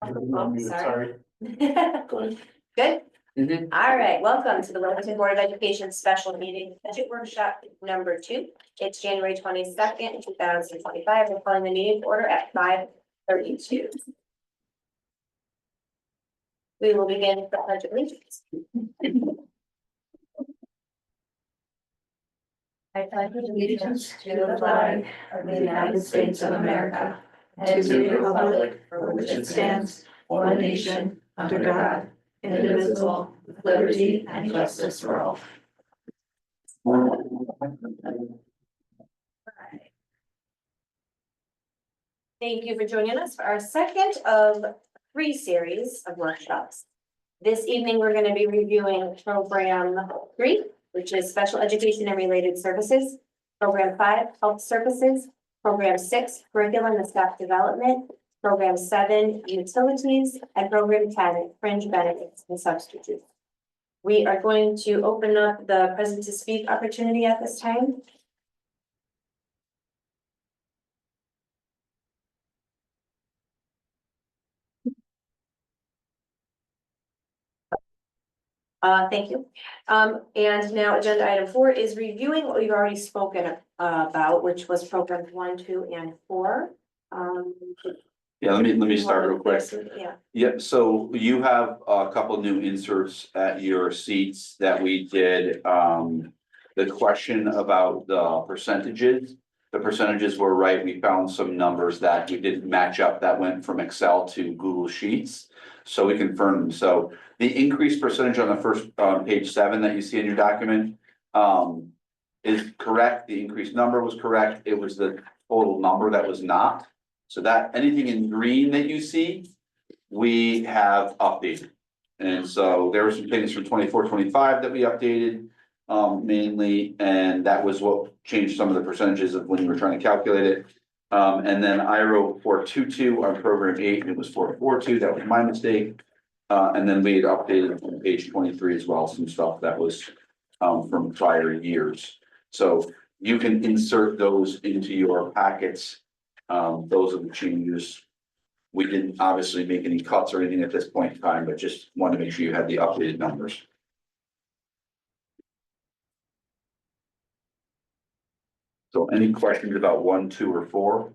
Oh, sorry. Good. Mhm. All right, welcome to the Willington Board of Education Special Meeting Budget Workshop number 2. It's January 22nd, 2025. We're calling the meeting to order at 5:32. We will begin with the Pledge of Allegiance. I pledge allegiance to the flag of the United States of America and to the republic for which it stands, one nation, under God, indivisible, with liberty and justice for all. Thank you for joining us for our second of 3 series of workshops. This evening, we're going to be reviewing Program 3, which is Special Education and Related Services, Program 5, Health Services, Program 6, Curriculum and Staff Development, Program 7, Utilities, and Program 10, Fringe Benefits and Substitutes. We are going to open up the present to speak opportunity at this time. Thank you. And now agenda item 4 is reviewing what we've already spoken about, which was programs 1, 2, and 4. Yeah, let me start real quick. Yeah. Yep, so you have a couple new inserts at your seats that we did, the question about the percentages. The percentages were right. We found some numbers that we didn't match up that went from Excel to Google Sheets. So we confirmed them. So the increased percentage on the first, page 7 that you see in your document, is correct. The increased number was correct. It was the total number that was not. So that anything in green that you see, we have updated. And so there were some things from 24-25 that we updated, mainly, and that was what changed some of the percentages of when you were trying to calculate it. And then I wrote 422 on program 8, and it was 442. That was my mistake. And then we had updated on page 23 as well, some stuff that was from prior years. So you can insert those into your packets. Those are the changes. We didn't obviously make any cuts or anything at this point in time, but just wanted to make sure you had the updated numbers. So any questions about 1, 2, or 4?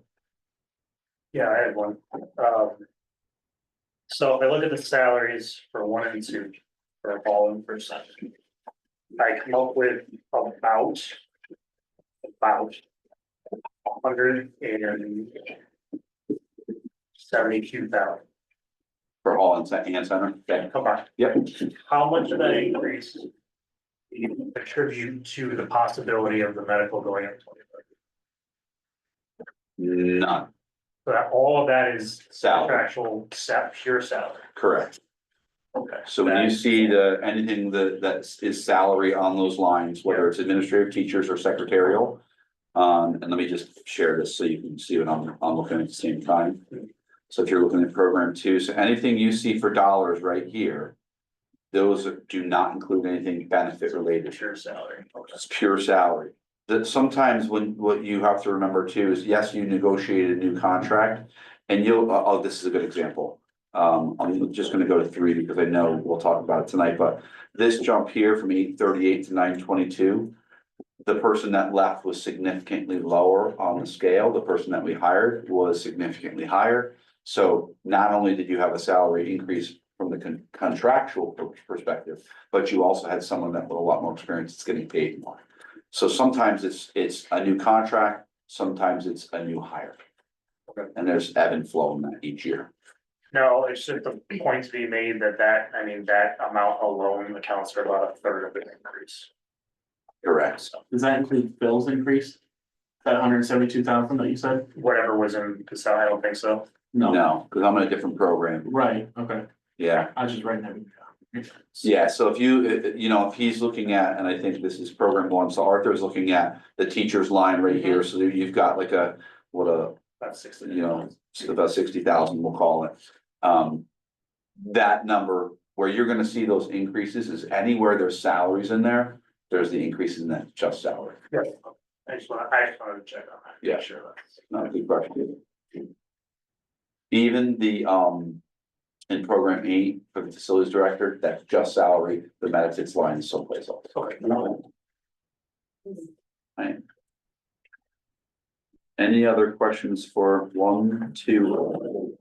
Yeah, I had one. So if I look at the salaries for 1 and 2 for all in percent, I come up with about 172,000. For all and center? Okay. Come on, Yep. how much of that increase do you attribute to the possibility of the medical going up 25? None. So that all of that is Salary. actual pure salary. Correct. Okay. So when you see anything that is salary on those lines, whether it's administrative teachers or secretarial. And let me just share this so you can see what I'm looking at the same time. So if you're looking at program 2, so anything you see for dollars right here. Those do not include anything benefit related. Pure salary. Okay. It's pure salary. That sometimes what you have to remember too is, yes, you negotiated a new contract. And you'll, this is a good example. I'm just gonna go to 3 because I know we'll talk about it tonight, but this jump here from 838 to 922. The person that left was significantly lower on the scale. The person that we hired was significantly higher. So not only did you have a salary increase from the contractual perspective, but you also had someone that with a lot more experience that's getting paid more. So sometimes it's a new contract, sometimes it's a new hire. Okay. And there's ebb and flow in that each year. No, it's just a point to be made that amount alone accounts for about 1/3 of the increase. Correct. Does that include Bill's increase? That 172,000 that you said? Whatever was in the salary, I don't think so. No, because I'm in a different program. Right, okay, Yeah. I was just writing that. Yeah, so if if he's looking at, and I think this is program 1, so Arthur's looking at the teacher's line right here, so you've got like About 60. About 60,000, we'll call it. That number where you're gonna see those increases is anywhere there's salaries in there, there's the increases in that just salary. Yeah, I just wanted to check on that. Yeah. Sure. Not a good question. Even the in program 8 for the facilities director, that's just salary, the benefits line is someplace else. Okay. Right. Any other questions for 1, 2?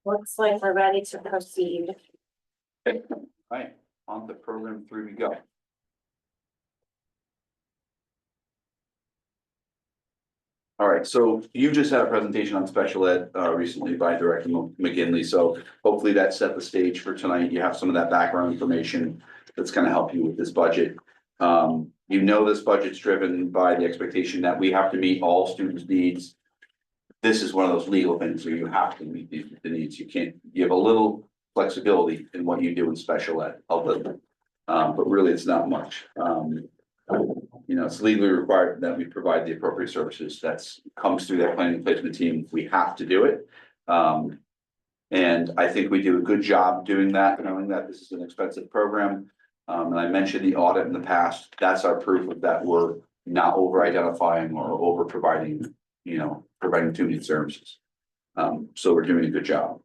Looks like we're ready to proceed. Right, on to program 3 we go. All right, so you just had a presentation on special ed recently by Director McGinley, so hopefully that set the stage for tonight. You have some of that background information that's gonna help you with this budget. You know, this budget's driven by the expectation that we have to meet all students' needs. This is one of those legal things where you have to meet the needs. You can't, you have a little flexibility in what you do in special ed, a little. But really, it's not much. You know, it's legally required that we provide the appropriate services. That's comes through that planning and placement team. We have to do it. And I think we do a good job doing that, knowing that this is an expensive program. And I mentioned the audit in the past. That's our proof of that we're not over identifying or over providing, you know, providing too many services. So we're doing a good job.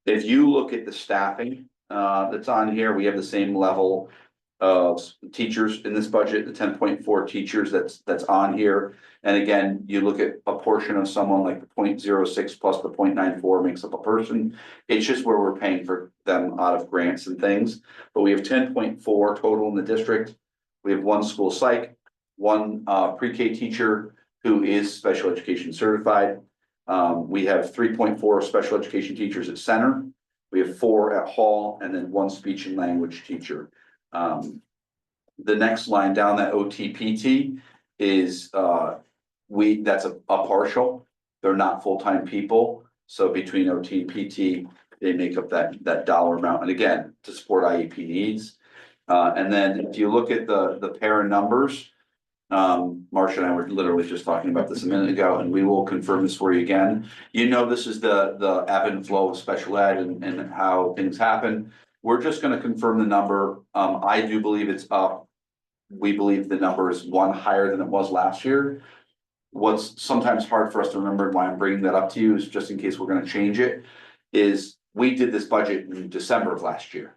If you look at the staffing that's on here, we have the same level of teachers in this budget, the 10.4 teachers that's on here. And again, you look at a portion of someone like the 0.06 plus the 0.94 makes up a person. It's just where we're paying for them out of grants and things. But we have 10.4 total in the district. We have 1 school psych, 1 pre-K teacher who is special education certified. We have 3.4 special education teachers at center. We have 4 at Hall and then 1 speech and language teacher. The next line down, that OTPT is that's a partial. They're not full-time people. So between OT and PT, they make up that dollar amount. And again, to support IEP needs. And then if you look at the para numbers, Marcia and I were literally just talking about this a minute ago, and we will confirm this for you again. You know, this is the ebb and flow of special ed and how things happen. We're just gonna confirm the number. I do believe it's up. We believe the number is 1 higher than it was last year. What's sometimes hard for us to remember, and why I'm bringing that up to you is just in case we're gonna change it, is we did this budget in December of last year.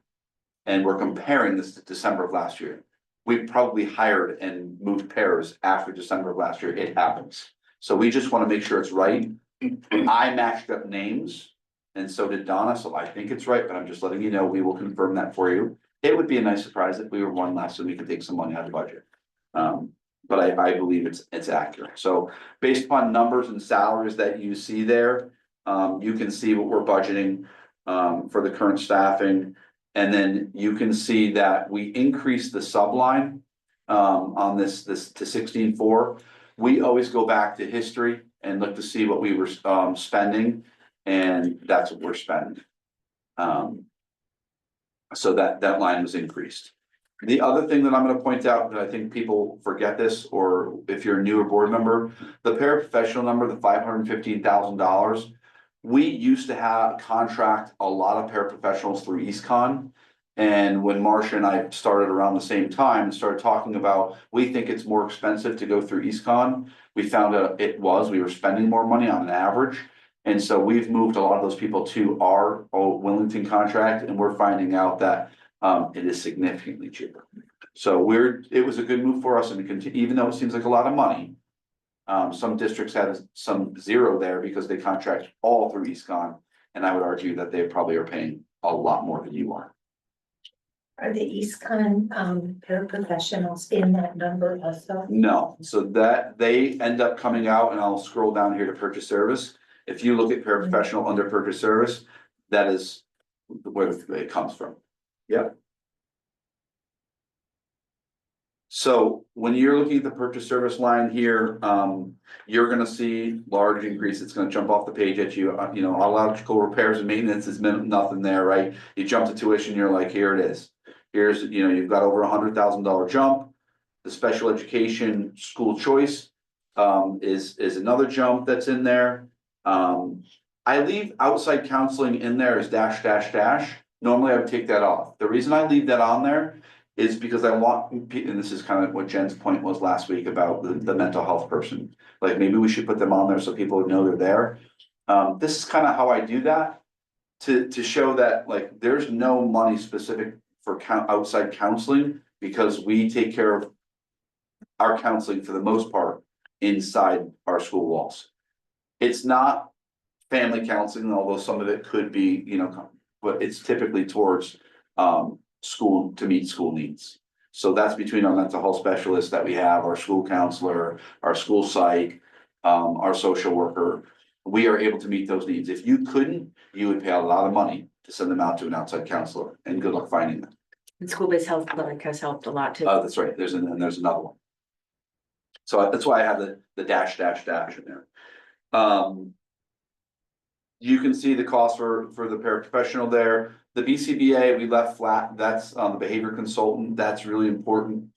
And we're comparing this to December of last year. We probably hired and moved pairs after December of last year. It happens. So we just wanna make sure it's right. I matched up names. And so did Donna, so I think it's right, but I'm just letting you know, we will confirm that for you. It would be a nice surprise if we were 1 less, so we could take some money out of the budget. But I believe it's accurate. So based upon numbers and salaries that you see there, you can see what we're budgeting for the current staffing. And then you can see that we increased the subline on this to 16.4. We always go back to history and look to see what we were spending. And that's what we're spending. So that line was increased. The other thing that I'm gonna point out, that I think people forget this, or if you're a newer board member, the paraprofessional number, the $515,000. We used to contract a lot of paraprofessionals through EastCon. And when Marcia and I started around the same time and started talking about, we think it's more expensive to go through EastCon. We found out we were spending more money on an average. And so we've moved a lot of those people to our old Willington contract, and we're finding out that it is significantly cheaper. So it was a good move for us, and we continue, even though it seems like a lot of money. Some districts have some zero there because they contract all through EastCon, and I would argue that they probably are paying a lot more than you are. Are the EastCon paraprofessionals in that number also? No, so that they end up coming out, and I'll scroll down here to purchase service. If you look at paraprofessional under purchase service, that is where it comes from. Yep. So when you're looking at the purchase service line here, you're gonna see large increase. It's gonna jump off the page at you. You know, electrical repairs and maintenance is nothing there, right? You jump to tuition, you're like, here it is. Here's, you know, you've got over $100,000 jump. The special education school choice is another jump that's in there. I leave outside counseling in there as dash. Normally I would take that off. The reason I leave that on there is because I want, and this is kind of what Jen's point was last week about the mental health person. Like, maybe we should put them on there so people know they're there. This is kind of how I do that. To show that, like, there's no money specific for outside counseling, because we take care of our counseling for the most part inside our school walls. It's not family counseling, although some of it could be, but it's typically towards school, to meet school needs. So that's between our mental health specialists that we have, our school counselor, our school psych, our social worker. We are able to meet those needs. If you couldn't, you would pay a lot of money to send them out to an outside counselor, and good luck finding them. And school-based health clinic has helped a lot too. That's right, there's another one. So that's why I have the dash in there. You can see the cost for the paraprofessional there. The BCBA, we left flat, that's the behavior consultant, that's really important.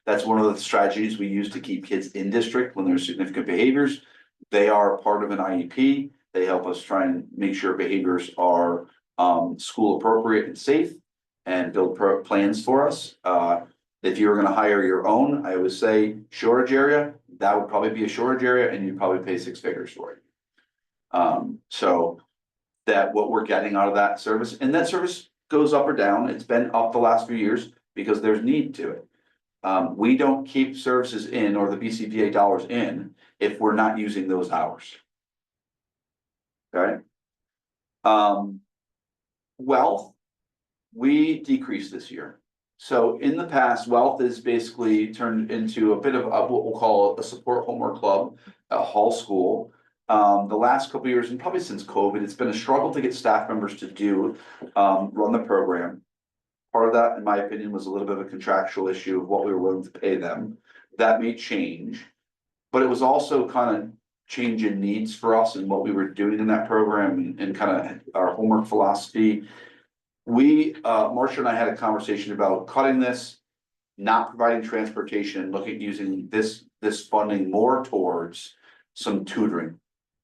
That's one of the strategies we use to keep kids in district when there's significant behaviors. They are part of an IEP, they help us try and make sure behaviors are school appropriate and safe, and build plans for us. If you were gonna hire your own, I would say shortage area, that would probably be a shortage area, and you'd probably pay 6 figures for it. So that what we're getting out of that service, and that service goes up or down, it's been up the last few years because there's need to it. We don't keep services in, or the BCBA dollars in, if we're not using those hours. Okay. Wealth, we decreased this year. So in the past, wealth is basically turned into a bit of what we'll call a support homework club, a hall school. The last couple of years, and probably since COVID, it's been a struggle to get staff members to run the program. Part of that, in my opinion, was a little bit of a contractual issue of what we were willing to pay them. That may change, but it was also kind of change in needs for us and what we were doing in that program, and kind of our homework philosophy. Marcia and I had a conversation about cutting this, not providing transportation, looking at using this funding more towards some tutoring,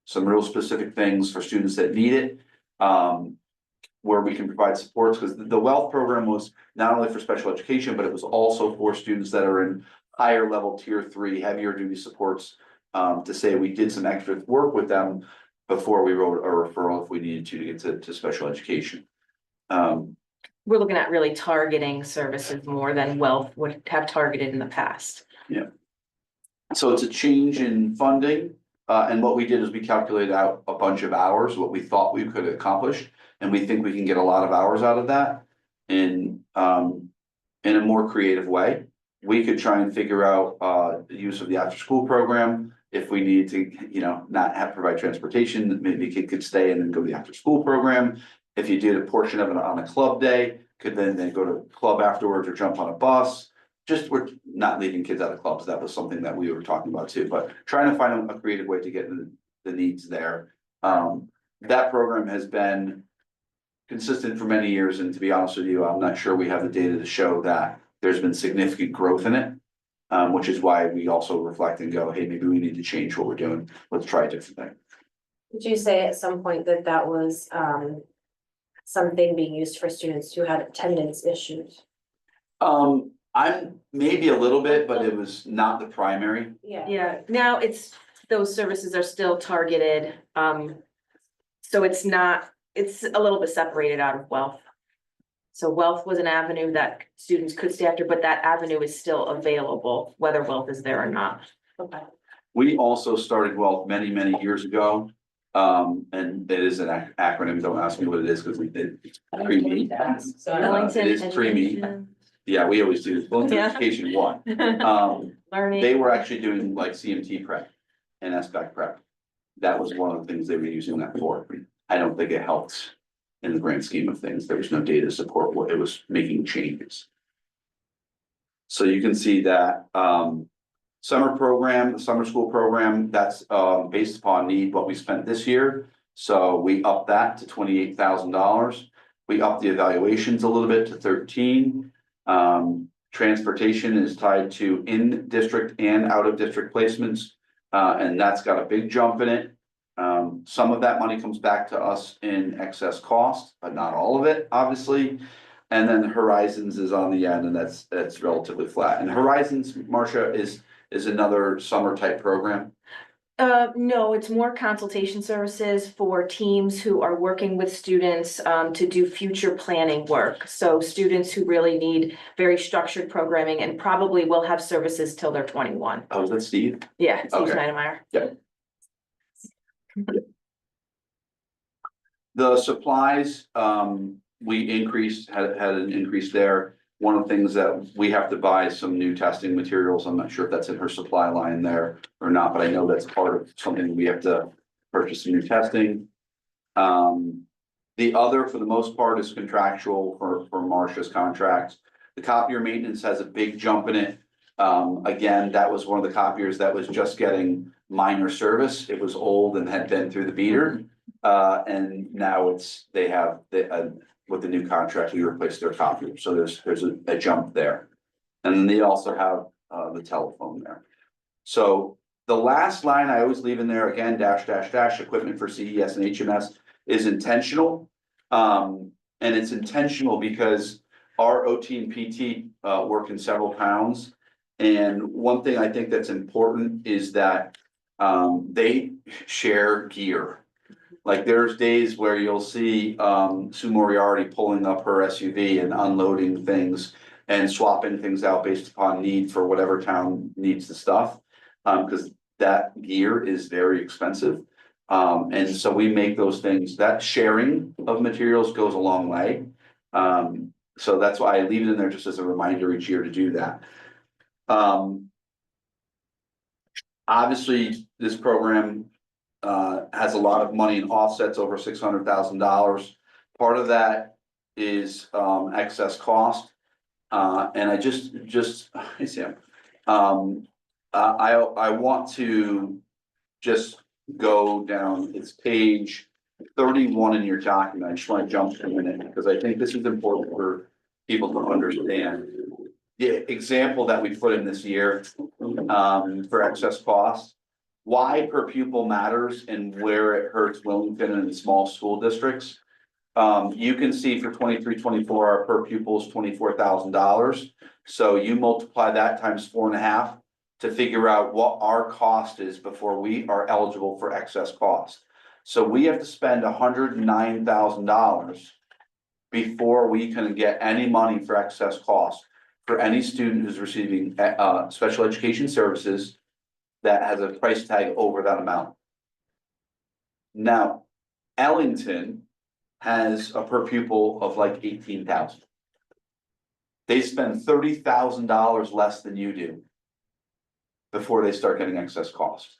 some real specific things for students that need it, where we can provide supports, because the wealth program was not only for special education, but it was also for students that are in higher level tier 3, heavier duty supports, to say we did some extra work with them before we wrote a referral if we needed to get to special education. We're looking at really targeting services more than wealth would have targeted in the past. So it's a change in funding, and what we did is we calculated out a bunch of hours, what we thought we could accomplish, and we think we can get a lot of hours out of that in a more creative way. We could try and figure out the use of the after school program. If we need to, not have provide transportation, maybe a kid could stay and then go to the after school program. If you did a portion of it on a club day, could then go to club afterwards or jump on a bus. Just, we're not leaving kids out of clubs. That was something that we were talking about too, but trying to find a creative way to get the needs there. That program has been consistent for many years, and to be honest with you, I'm not sure we have the data to show that there's been significant growth in it. Which is why we also reflect and go, hey, maybe we need to change what we're doing. Let's try a different thing. Did you say at some point that was something being used for students who had attendance issues? I'm maybe a little bit, but it was not the primary. Yeah, now those services are still targeted, so it's a little bit separated out of wealth. So wealth was an avenue that students could stay after, but that avenue is still available, whether wealth is there or not. Okay. We also started wealth many, many years ago. And it is an acronym. Don't ask me what it is, because we did pre-me. Willington It is pre-me. Yeah, we always do. Willington Yeah. Education 1. Learning. They were actually doing like CMT prep and SBAC prep. That was one of the things they were using that for. I don't think it helped in the grand scheme of things. There was no data to support what it was making changes. So you can see that summer program, summer school program, that's based upon need, what we spent this year. So we upped that to $28,000. We upped the evaluations a little bit to 13. Transportation is tied to in-district and out-of-district placements, and that's got a big jump in it. Some of that money comes back to us in excess cost, but not all of it, obviously. And then Horizons is on the end, and that's relatively flat. And Horizons, Marcia, is another summer type program. No, it's more consultation services for teams who are working with students to do future planning work. So students who really need very structured programming and probably will have services till they're 21. Oh, is that Steve? Yeah, Steve Okay. Schneidermeyer. The supplies, we increased, had an increase there. One of the things that we have to buy some new testing materials. I'm not sure if that's in her supply line there or not, but I know that's part of something we have to purchase some new testing. The other, for the most part, is contractual for Marcia's contracts. The copier maintenance has a big jump in it. Again, that was one of the copiers that was just getting minor service. It was old and had been through the beater. And now they have with the new contract, we replaced their copier, so there's a jump there. And then they also have the telephone there. So the last line I always leave in there, again, dash, equipment for CES and HMS is intentional. And it's intentional because our OT and PT work in several towns. And one thing I think that's important is that they share gear. Like there's days where you'll see Sue Moriarty pulling up her SUV and unloading things and swapping things out based upon need for whatever town needs the stuff. Because that gear is very expensive. And so we make those things, that sharing of materials goes a long way. So that's why I leave it in there just as a reminder each year to do that. Obviously, this program has a lot of money in offsets, over $600,000. Part of that is excess cost. And I hey Sam, I want to just go down, it's page 31 in your document. I just want to jump a minute because I think this is important for people to understand. The example that we put in this year for excess costs. Why per pupil matters and where it hurts Willington and small school districts. You can see for 23-24, our per pupil is $24,000. So you multiply that times 4.5 to figure out what our cost is before we are eligible for excess cost. So we have to spend $109,000 before we can get any money for excess cost for any student who's receiving special education services that has a price tag over that amount. Now, Ellington has a per pupil of like 18,000. They spend $30,000 less than you do before they start getting excess cost.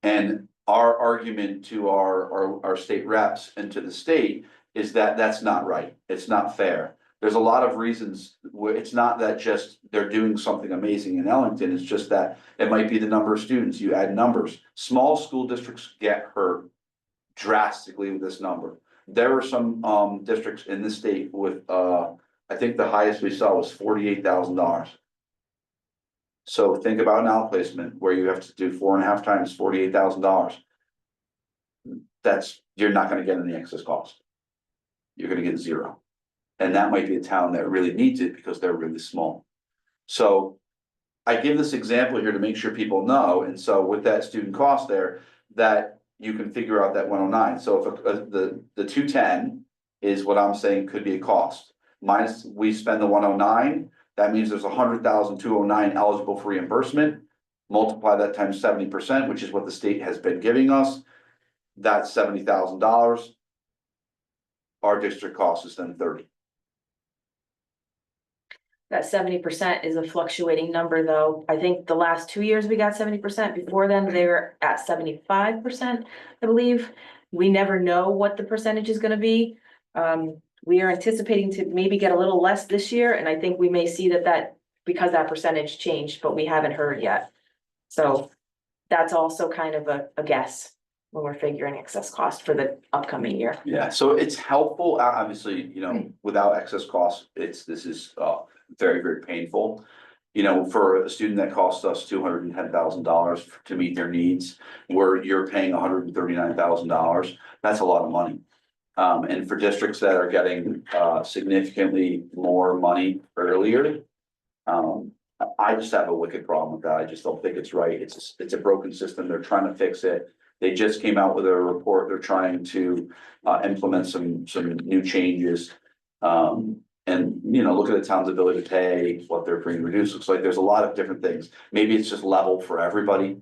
And our argument to our state reps and to the state is that that's not right. It's not fair. There's a lot of reasons where it's not that just they're doing something amazing in Ellington. It's just that it might be the number of students. You add numbers. Small school districts get hurt drastically with this number. There are some districts in the state with I think the highest we saw was $48,000. So think about an outplacement where you have to do 4.5 times $48,000. You're not going to get any excess cost. You're going to get zero. And that might be a town that really needs it because they're really small. So I give this example here to make sure people know. And so with that student cost there, that you can figure out that 109. So if the 210 is what I'm saying could be a cost. Minus we spend the 109, that means there's 100,209 eligible for reimbursement. Multiply that times 70%, which is what the state has been giving us. That's $70,000. Our district cost is then 30. That 70% is a fluctuating number, though. I think the last 2 years we got 70%. Before then, they were at 75%, I believe. We never know what the percentage is gonna be. We are anticipating to maybe get a little less this year, and I think we may see that because that percentage changed, but we haven't heard yet. So that's also kind of a guess when we're figuring excess cost for the upcoming year. Yeah, so it's helpful, obviously, without excess costs, this is very, very painful. For a student that costs us $210,000 to meet their needs, where you're paying $139,000, that's a lot of money. And for districts that are getting, significantly more money earlier. I just have a wicked problem with that. I just don't think it's right. It's a broken system. They're trying to fix it. They just came out with a report. They're trying to, implement some new changes. And, look at the town's ability to pay, what their premium reduce looks like. There's a lot of different things. Maybe it's just level for everybody.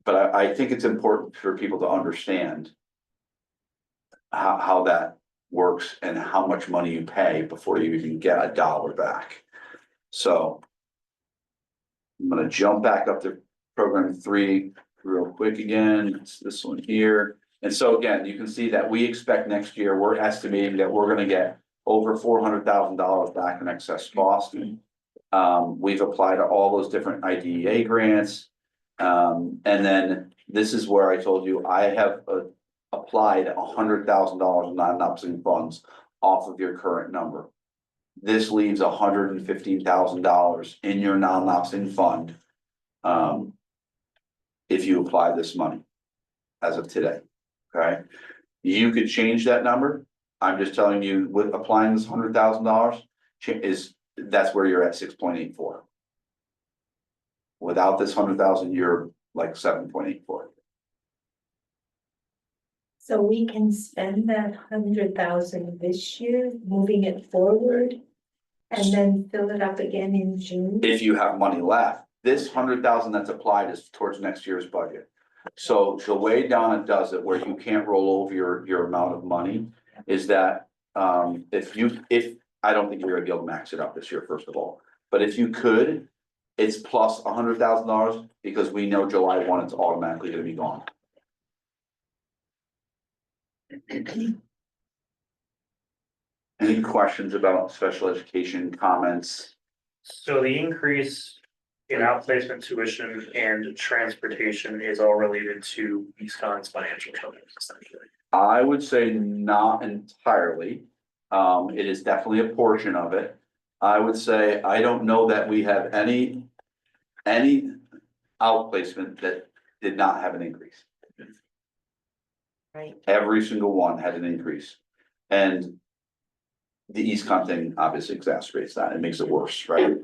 But I think it's important for people to understand how that works and how much money you pay before you even get a dollar back. So I'm gonna jump back up to program 3 real quick again. It's this one here. And so again, you can see that we expect next year, we're estimating that we're gonna get over $400,000 back in excess cost. We've applied to all those different IDEA grants. And then this is where I told you I have applied $100,000 in non-operating funds off of your current number. This leaves $115,000 in your non-operating fund. If you apply this money as of today, okay? You could change that number. I'm just telling you, with applying this $100,000 that's where you're at 6.84. Without this 100,000, you're like 7.84. So we can spend that 100,000 this year, moving it forward. And then fill it up again in June. If you have money left, this 100,000 that's applied is towards next year's budget. So the way Donna does it, where you can't roll over your amount of money, is that if I don't think you're gonna be able to max it up this year, first of all, but if you could, it's plus $100,000 because we know July 1, it's automatically gonna be gone. Any questions about special education comments? So the increase in outplacement tuition and transportation is all related to Eastcon's financial troubles, essentially. I would say not entirely. It is definitely a portion of it. I would say, I don't know that we have any outplacement that did not have an increase. Right. Every single one had an increase. And the Eastcon thing obviously exacerbates that. It makes it worse, right?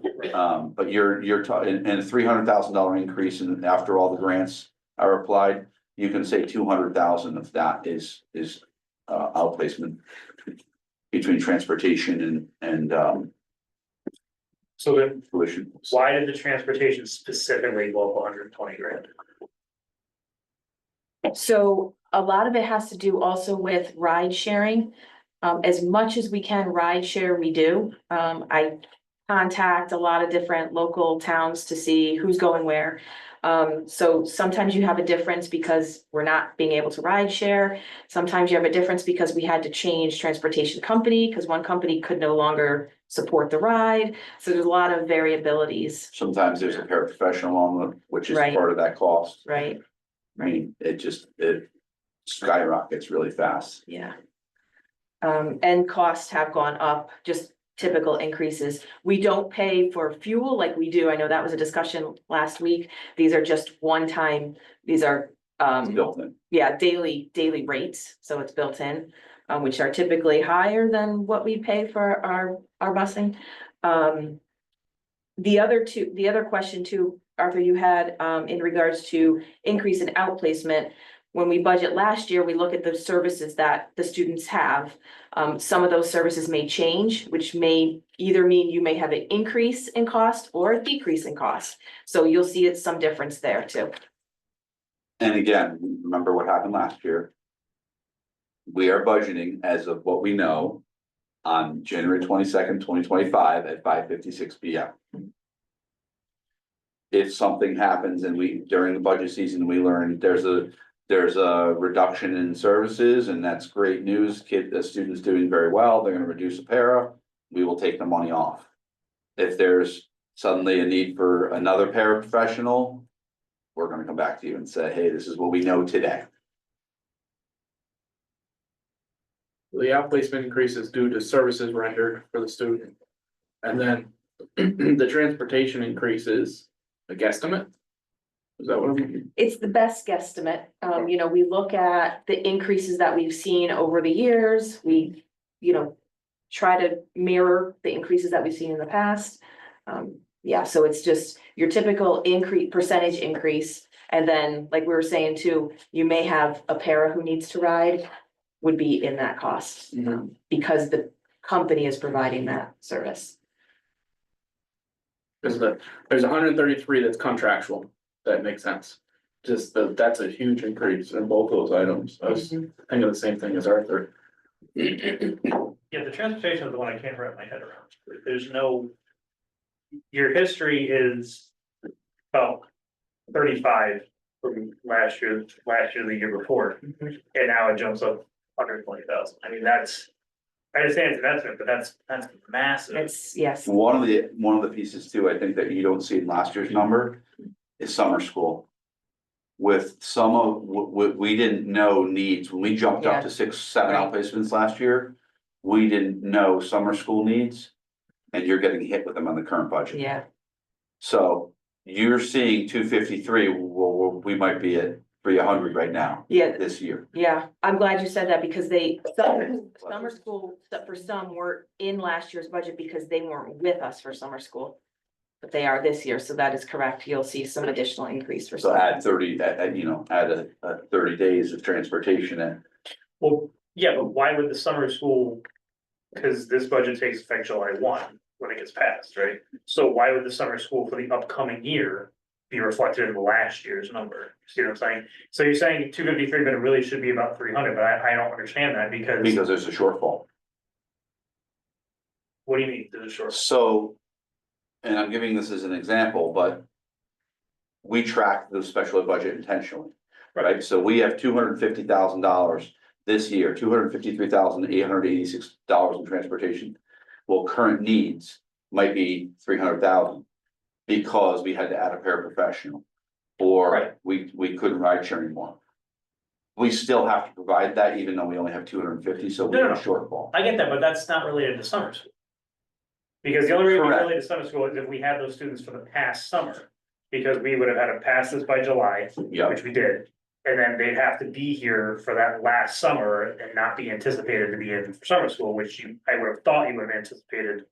But you're talking, and a $300,000 increase in after all the grants are applied, you can say 200,000 of that is outplacement between transportation and So then, tuition. why did the transportation specifically go up 120 grand? So a lot of it has to do also with ride sharing. As much as we can ride share, we do. I contact a lot of different local towns to see who's going where. So sometimes you have a difference because we're not being able to ride share. Sometimes you have a difference because we had to change transportation company because one company could no longer support the ride. So there's a lot of variabilities, Sometimes there's a paraprofessional on the, which is Right. part of that cost. right? I mean, it skyrockets really fast. Yeah. And costs have gone up, just typical increases. We don't pay for fuel like we do. I know that was a discussion last week. These are just one time, these are, It's built in. yeah, daily rates, so it's built in, which are typically higher than what we pay for our busing. The other question too, Arthur, you had, in regards to increase in outplacement. When we budget last year, we look at the services that the students have. Some of those services may change, which may either mean you may have an increase in cost or a decrease in cost. So you'll see it's some difference there too. And again, remember what happened last year. We are budgeting as of what we know on January 22nd, 2025 at 5:56 PM. If something happens and during the budget season, we learn there's a reduction in services and that's great news. The student's doing very well, they're gonna reduce a para, we will take the money off. If there's suddenly a need for another paraprofessional, we're gonna come back to you and say, hey, this is what we know today. The outplacement increase is due to services rendered for the student. And then the transportation increases, a guesstimate. Is that what I'm? It's the best guesstimate. You know, we look at the increases that we've seen over the years. We, you know, try to mirror the increases that we've seen in the past. Yeah, so it's just your typical percentage increase. And then, like we were saying too, you may have a para who needs to ride would be in that cost, Mhm. because the company is providing that service. There's 133 that's contractual, that makes sense. Just that's a huge increase in both those items. I was thinking the same thing as Arthur. Yeah, the transportation is the one I can't wrap my head around. There's no. Your history is about 35 from last year, the year before, and now it jumps up 120,000. I mean, that's. I understand it's investment, but that's massive. It's, yes, One of the pieces too, I think that you don't see in last year's number is summer school. With some of, we didn't know needs, when we jumped up to 6, 7 Right. outplacements last year. We didn't know summer school needs, and you're getting hit with them on the current budget. yeah, So you're seeing 253, well, we might be at 300 right now, yeah, this year. yeah. I'm glad you said that because summer school, for some were in last year's budget because they weren't with us for summer school. But they are this year, so that is correct. You'll see some additional increase for. So add 30, add a 30 days of transportation in. Well, yeah, but why would the summer school? Because this budget takes effect July 1 when it gets passed, right? So why would the summer school for the upcoming year be reflected in last year's number? See what I'm saying? So you're saying 253, but it really should be about 300, but I don't understand that because There's a shortfall. what do you mean, there's a short? So, and I'm giving this as an example, but we track the special ed budget intentionally, right? So we have $250,000 this year, $253,886 in transportation. Well, current needs might be 300,000 because we had to add a paraprofessional, or Right. we couldn't ride share anymore. We still have to provide that even though we only have 250, so we No, no, have a shortfall. I get that, but that's not related to summer school. Because the only reason we Correct. relate to summer school is if we had those students for the past summer. Because we would have had to pass this by July, Yeah, which we did. And then they'd have to be here for that last summer and not be anticipated to be in for summer school, which I would have thought you would have anticipated.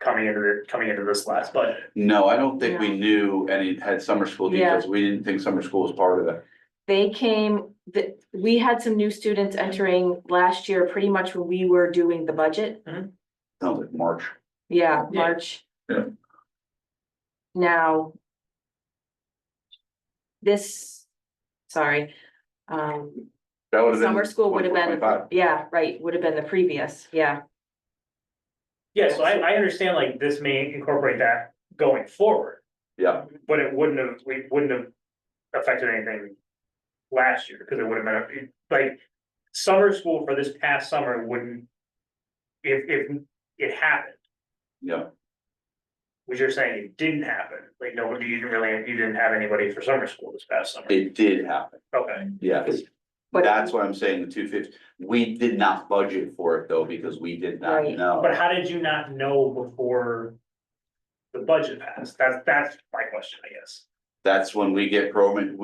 Coming into this last budget. no, I don't think we knew any had summer school Yeah. because we didn't think summer school was part of it. They came, we had some new students entering last year, pretty much when we were doing the budget. Sounds like March. Yeah, Yeah. March. Yeah. Now. This, sorry, That would have been. summer school would have been, 24, 25. yeah, right, would have been the previous, yeah. Yeah, so I understand like this may incorporate that going forward, Yeah, but we wouldn't have affected anything. Last year, because it would have been like summer school for this past summer wouldn't. If it happened, yeah. which you're saying it didn't happen, like nobody, you didn't have anybody for summer school this past summer. It did happen, Okay, yes. But- That's what I'm saying, the 250, we did not budget for it though, because we did not Right. know. but how did you not know before? The budget passed, that's my question, I guess. That's when we get program,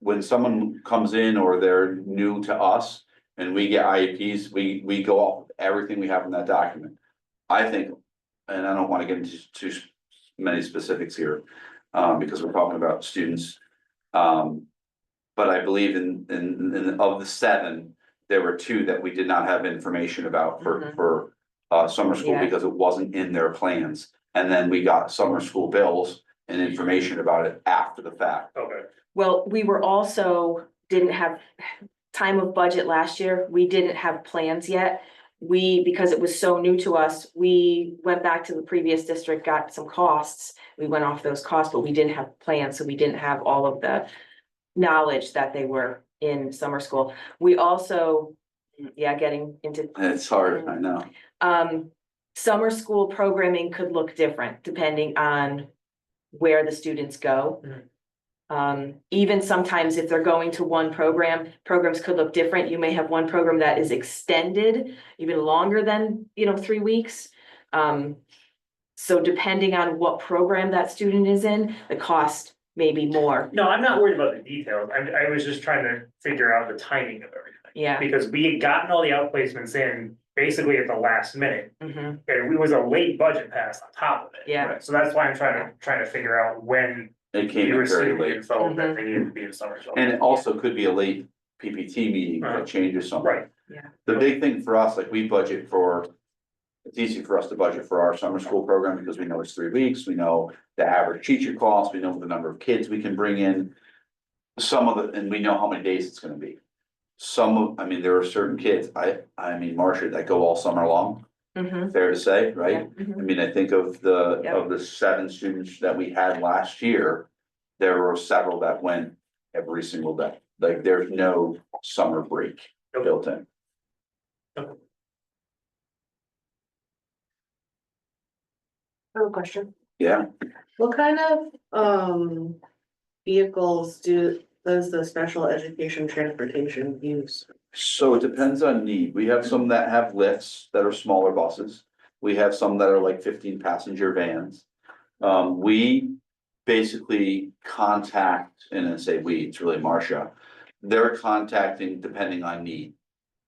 when someone comes in or they're new to us and we get IEPs, we go off of everything we have in that document. I think, and I don't wanna get into too many specifics here, because we're talking about students. But I believe in of the 7, there were 2 that we did not have information about for summer school Yeah. because it wasn't in their plans. And then we got summer school bills and information about it after the fact. Okay, Well, we were also, didn't have time of budget last year, we didn't have plans yet. Because it was so new to us, we went back to the previous district, got some costs, we went off those costs, but we didn't have plans, so we didn't have all of the knowledge that they were in summer school. We also, getting into, It's hard, I know. summer school programming could look different depending on where the students go. Even sometimes if they're going to one program, programs could look different. You may have one program that is extended even longer than, 3 weeks. So depending on what program that student is in, the cost maybe more, No, I'm not worried about the details. I was just trying to figure out the timing of everything. yeah. Because we had gotten all the outplacements in basically at the last minute, Mhm. and it was a late budget pass on top of it. Yeah. So that's why I'm trying to figure out when It came you in received very the late. info that they needed to be in Somersville. And it also could be a late PPT meeting that changes something. Right, The big thing for us, like we budget for. It's easy for us to budget for our summer school program because we know it's 3 weeks, we know the average teacher cost, we know the number of kids we can bring in. Some of the, and we know how many days it's gonna be. I mean, there are certain kids, I mean, Marcia, that go all summer long, Mhm. fair to say, right? Yeah. I Mhm. mean, I think of the 7 students that we had last year. There were several that went every single day, like there's no summer break built in. I have a question. Yeah, What kind of vehicles does the special education transportation use? so it depends on need. We have some that have lifts that are smaller buses. We have some that are like 15-passenger vans. We basically contact, and I say we, it's really Marcia. They're contacting depending on need.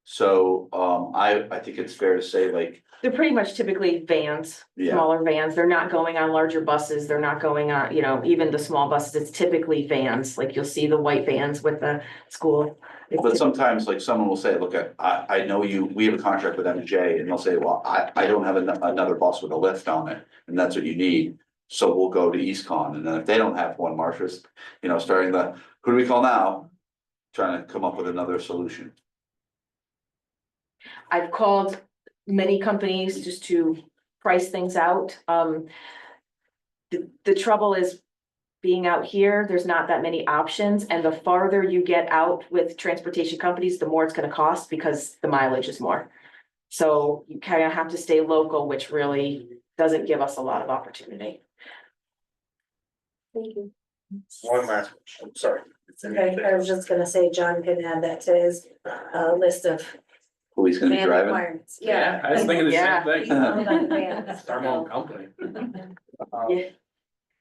So, I think it's fair to say like, They're pretty much typically vans, Yeah. smaller vans. They're not going on larger buses. They're not going on, you know, even the small buses. It's typically vans. Like you'll see the white vans with the school. It's but sometimes like someone will say, look, I know we have a contract with M&J, and they'll say, well, I don't have another bus with a lift on it, and that's what you need. So we'll go to EastCon, and then if they don't have one, Marcia's, starting who do we call now? Trying to come up with another solution. I've called many companies just to price things out. The trouble is being out here, there's not that many options, and the farther you get out with transportation companies, the more it's gonna cost because the mileage is more. So you kind of have to stay local, which really doesn't give us a lot of opportunity. Thank you. one last, I'm sorry. Okay, I was just gonna say John can add that to his list of Who he's gonna be van driving? requirements. Yeah, I was thinking the Yeah. same He's thing. all about the vans, It's our own company. Yeah.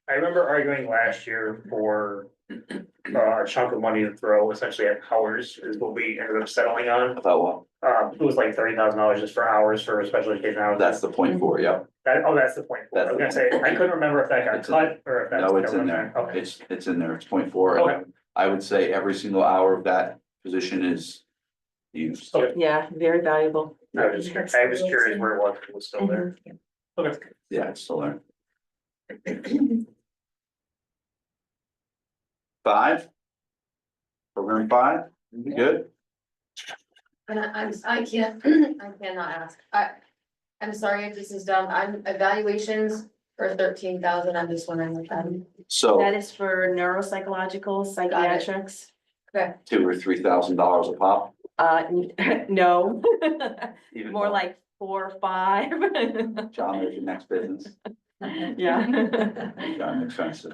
I remember arguing last year for a chunk of money to throw essentially at hours is what we ended up settling on. About what? It was like $30,000 just for hours for special education hours. That's the point for, yeah. That's the point. I was gonna say, I couldn't remember if that got It's in- cut or if that's. No, it's in there. Okay. It's in there. It's 0.4. Okay. I would say every single hour of that position is used. Okay. Yeah, very valuable. I was curious where it was, if it was still there. Okay. Yeah, it's still there. 5? Program 5, you good? And I can't, I cannot ask, I'm sorry if this is dumb, I'm evaluations for 13,000, I'm just wondering what that is. So That is for neuropsychological, psychiatrics. $2,000 or $3,000 a pop. No, Even more like 4 or 5. John, there's your next business. Yeah. John, expensive.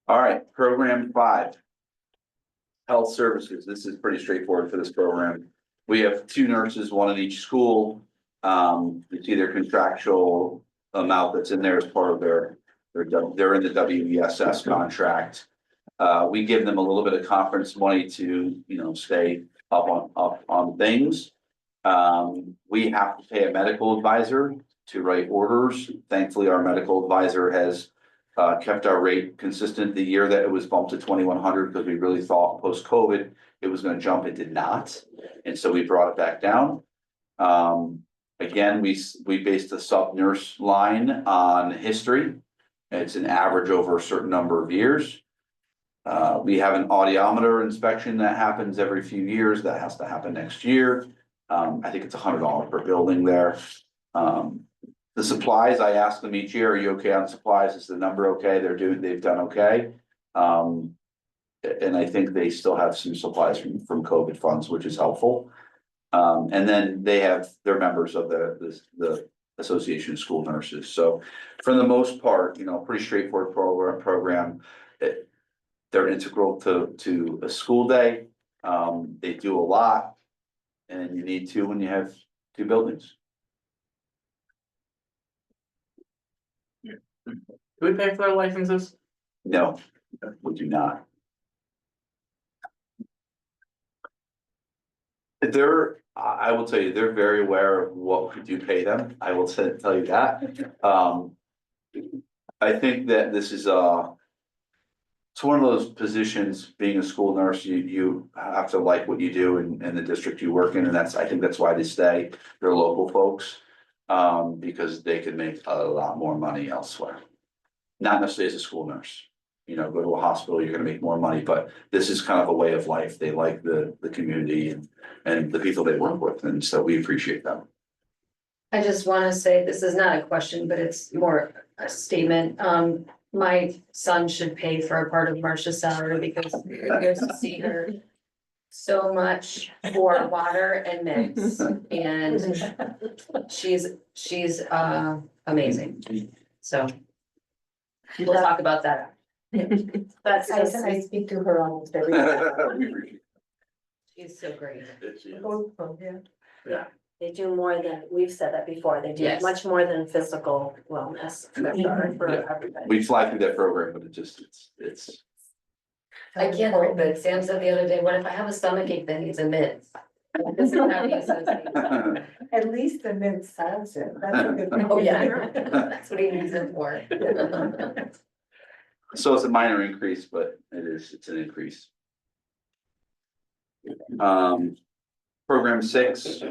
All right, program 5. Health services. This is pretty straightforward for this program. We have 2 nurses, one at each school. It's either contractual amount that's in there as part of they're in the WESS contract. We give them a little bit of conference money to, stay up on things. We have to pay a medical advisor to write orders. Thankfully, our medical advisor has kept our rate consistent. The year that it was bumped to 2,100, because we really thought post-COVID it was gonna jump, it did not. And so we brought it back down. Again, we based the sub nurse line on history. It's an average over a certain number of years. We have an audiometer inspection that happens every few years. That has to happen next year. I think it's $100 per building there. The supplies, I ask them each year, are you okay on supplies? Is the number okay? They've done okay. And I think they still have some supplies from COVID funds, which is helpful. And then they're members of the Association of School Nurses. So for the most part, pretty straightforward program. They're integral to a school day. They do a lot. And you need 2 when you have 2 buildings. Do we pay for their licenses? No, we do not. I will tell you, they're very aware of what we do pay them, I will tell you that. I think that this is it's one of those positions, being a school nurse, you have to like what you do and the district you work in, and I think that's why they stay. They're local folks, because they can make a lot more money elsewhere. Not necessarily as a school nurse, you know, go to a hospital, you're gonna make more money, but this is kind of a way of life. They like the community and the people they work with, and so we appreciate them. I just wanna say, this is not a question, but it's more a statement. My son should pay for a part of Marcia's salary because he goes to see her so much for water and mix, and she's amazing, so. We'll talk about that. That's I just, speak to her almost every day. We appreciate She's so great. it. Both of them, yeah. they do more than, we've said that before, they do Yes. much more than physical wellness. For Yeah. everybody. We fly through that program, but it's. I can't help it. Sam said the other day, what if I have a stomach ache that needs a mint? This is how he says it. At least the mint solves it, that's a good thing. Oh, yeah, that's what he needs it for. So it's a minor increase, but it's an increase. Program 6,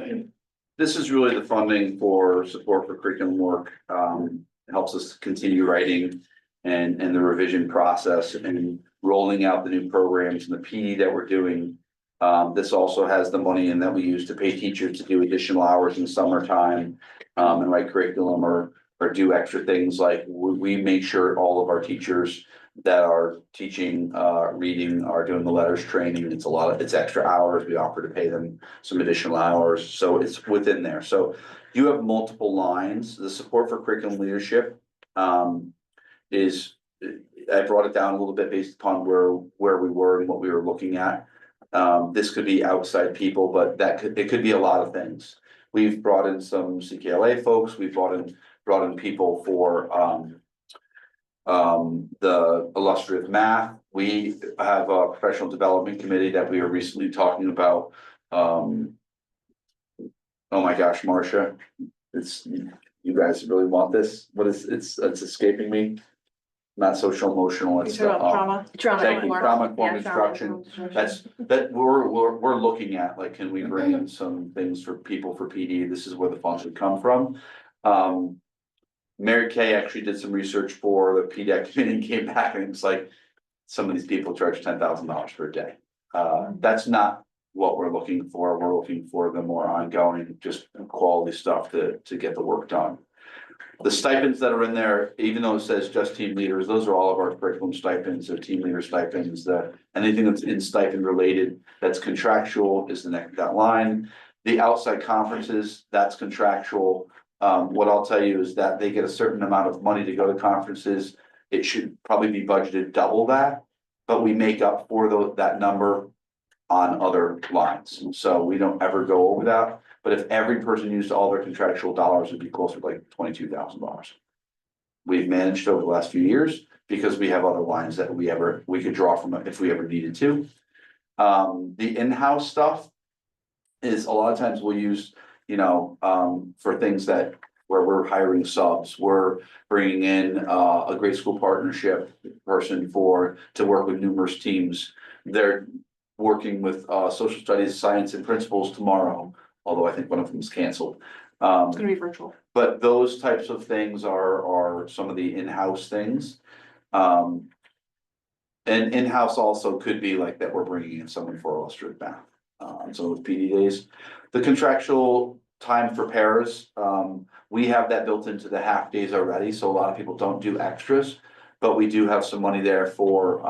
this is really the funding for support for curriculum work. It helps us continue writing and the revision process and rolling out the new programs and the PD that we're doing. This also has the money in that we use to pay teachers to do additional hours in the summertime, and write curriculum or do extra things like we make sure all of our teachers that are teaching, reading, are doing the letters training. It's extra hours. We offer to pay them some additional hours, so it's within there. So you have multiple lines. The support for curriculum leadership, is, I brought it down a little bit based upon where we were and what we were looking at. This could be outside people, but it could be a lot of things. We've brought in some CKLA folks, we've brought in people for, the illustrative math. We have a professional development committee that we were recently talking about. Oh my gosh, Marcia, you guys really want this? What is, it's escaping me. Not social emotional, it's Trauma. thank you, trauma informed Yeah, instruction. That we're looking at, like, can we bring in some things for people for PD? This is where the funds would come from. Mary Kay actually did some research for the PDAC committee and came back and it's like, some of these people charge $10,000 for a day. That's not what we're looking for. We're looking for the more ongoing, just quality stuff to get the work done. The stipends that are in there, even though it says just team leaders, those are all of our curriculum stipends, or team leader stipends, anything that's in stipend related, that's contractual is the next, that line. The outside conferences, that's contractual. What I'll tell you is that they get a certain amount of money to go to conferences. It should probably be budgeted double that, but we make up for that number on other lines. So we don't ever go over that. But if every person used all their contractual dollars, it'd be closer to like $22,000. We've managed over the last few years because we have other lines that we could draw from if we ever needed to. The in-house stuff is a lot of times we'll use, for things where we're hiring subs, we're bringing in a grade school partnership person to work with numerous teams. They're working with social studies, science and principles tomorrow, although I think one of them is canceled. It's gonna be virtual. But those types of things are some of the in-house things. And in-house also could be like that we're bringing in someone for illustrative math, on some of those PD days. The contractual time for pairs, we have that built into the half days already, so a lot of people don't do extras. But we do have some money there for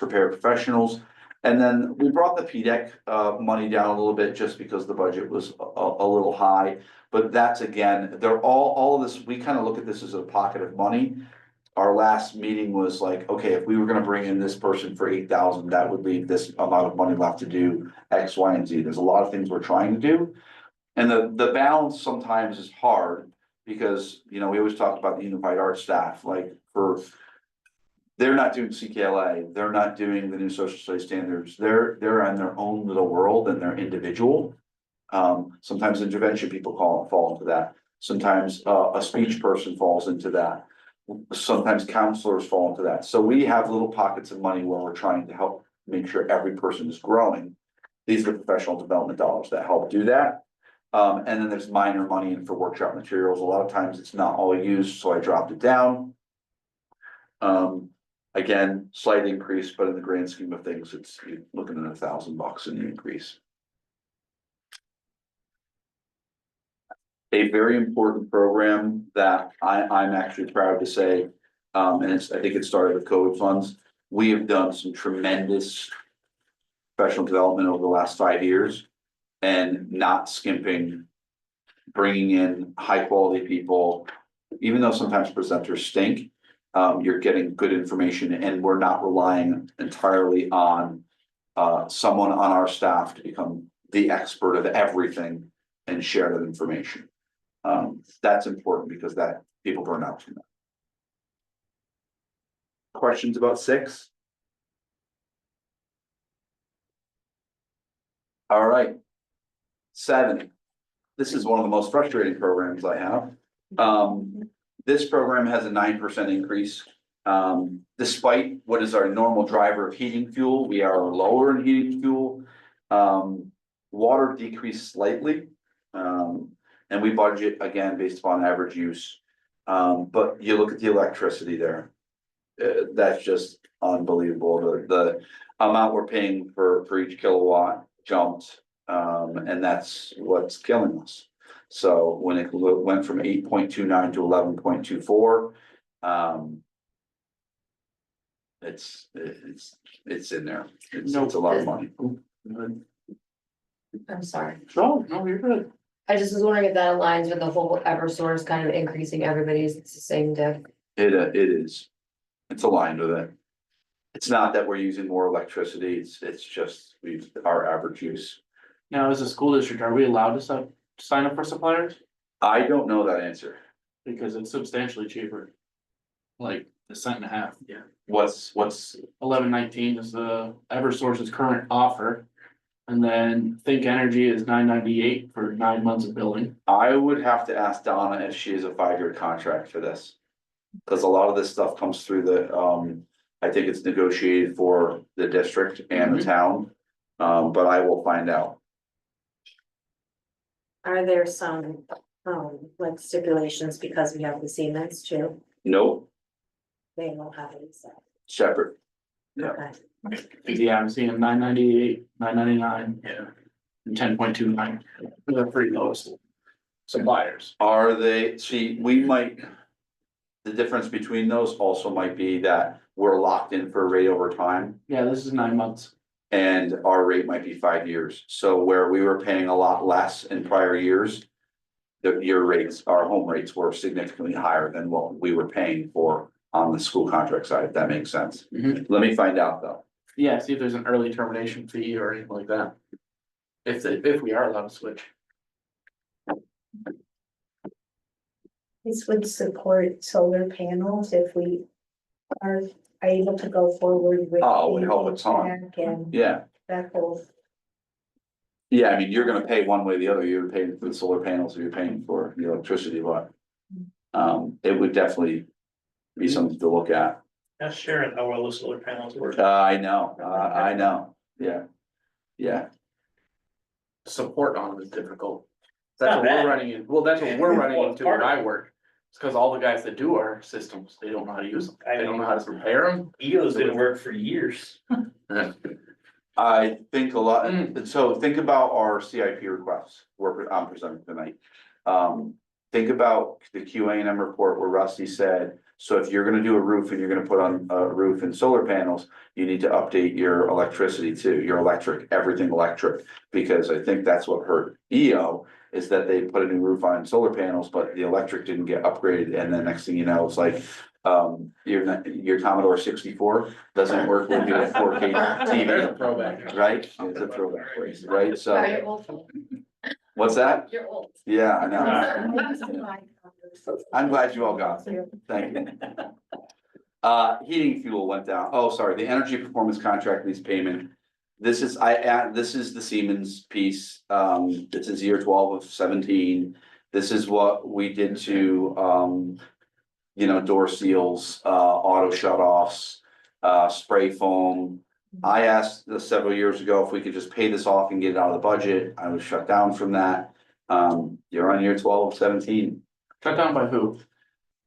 paraprofessionals. And then we brought the PDEC money down a little bit just because the budget was a little high. But that's, again, they're all of this, we kind of look at this as a pocket of money. Our last meeting was like, okay, if we were gonna bring in this person for 8,000, that would leave this amount of money left to do X, Y, and Z. There's a lot of things we're trying to do. And the balance sometimes is hard because, you know, we always talk about the unified arts staff, like for. They're not doing CKLA, they're not doing the new social studies standards, they're in their own little world and they're individual. Sometimes intervention people fall into that, sometimes a speech person falls into that. Sometimes counselors fall into that, so we have little pockets of money where we're trying to help make sure every person is growing. These are the professional development dollars that help do that. And then there's minor money in for workshop materials, a lot of times it's not all used, so I dropped it down. Again, slight increase, but in the grand scheme of things, it's you're looking at $1,000 in the increase. A very important program that I'm actually proud to say, and I think it started with COVID funds. We have done some tremendous professional development over the last 5 years and not skimping, bringing in high quality people, even though sometimes presenters stink. You're getting good information and we're not relying entirely on someone on our staff to become the expert of everything and share that information. That's important because that people burn out from that. Questions about 6? All right. 7. This is one of the most frustrating programs I have. This program has a 9% increase. Despite what is our normal driver of heating fuel, we are lower in heating fuel. Water decreased slightly. And we budget again based upon average use. But you look at the electricity there. That's just unbelievable. The amount we're paying for each kilowatt jumped. And that's what's killing us. So when it went from 8.29 to 11.24, it's in there. It's a lot of money. I'm sorry. No, you're good. I just was wondering if that aligns with the whole Eversource kind of increasing everybody's, it's the same diff. It is. It's aligned with it. It's not that we're using more electricity, it's just our average use. Now, as a school district, are we allowed to sign up for suppliers? I don't know that answer. Because it's substantially cheaper. Like $1.50. Yeah. What's $11.19 is the Eversource's current offer. And then Think Energy is $9.98 for 9 months of billing. I would have to ask Donna if she has a 5-year contract for this. Cause a lot of this stuff comes through I think it's negotiated for the district and the town. But I will find out. Are there some, like stipulations because we have the Siemens too? Nope, They don't have any set. separate. Yeah. Okay. Yeah, I'm seeing $9.98, $9.99. Yeah. And 10.29. They're the 3 lowest suppliers. Are they, the difference between those also might be that we're locked in for a rate over time. Yeah, this is 9 months. And our rate might be 5 years, so where we were paying a lot less in prior years. Your rates, our home rates were significantly higher than what we were paying for on the school contract side, if that makes sense. Let me find out though. Yeah, see if there's an early termination fee or anything like that. If we are allowed to switch. This would support solar panels if we are able to go forward with. Oh, it would help a ton. HVAC and Yeah, that whole, yeah, I mean, you're gonna pay one way or the other, you're paying for the solar panels, or you're paying for the electricity, but. It would definitely be something to look at. Not sure how well the solar panels work. I know, yeah. Support on them is difficult. Not That's what bad. we're running in, well, that's what we're running Well, into part where of I work. It's because all the guys that do our systems, they don't know how to use them, I they don't mean- know how to repair them. EOS didn't work for years. I think a lot, so think about our CIP requests, I'm presenting tonight. Think about the QA&M report where Rusty said, so if you're gonna do a roof and you're gonna put on a roof and solar panels, you need to update your electricity too, your electric, everything electric. Because I think that's what hurt EO, is that they put a new roof on solar panels, but the electric didn't get upgraded, and then next thing you know, it's like. Your Commodore 64 doesn't work with your 4K There's a TV, throwback. right? It's a throwback, right? So. Very old. What's that? You're old. Yeah, I know. I'm glad you all got it. Thank you. Heating fuel went down. Oh, sorry, the energy performance contract lease payment. This is, this is the Siemens piece. This is year 12 of 17. This is what we did to, you know, door seals, auto shut offs, spray foam. I asked several years ago if we could just pay this off and get it out of the budget. I was shut down from that. You're on year 12 of 17. Shut down by who?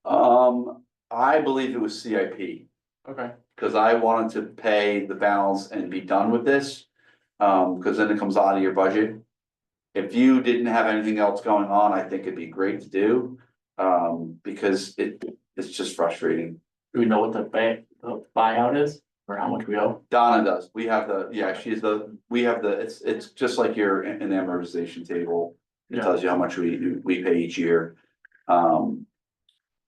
I believe it was CIP, Okay. because I wanted to pay the balance and be done with this. Because then it comes out of your budget. If you didn't have anything else going on, I think it'd be great to do. Because it's just frustrating. Do we know what the buyout is, or how much we owe? Donna does, we have it's just like your an amortization table. It Yeah. tells you how much we pay each year.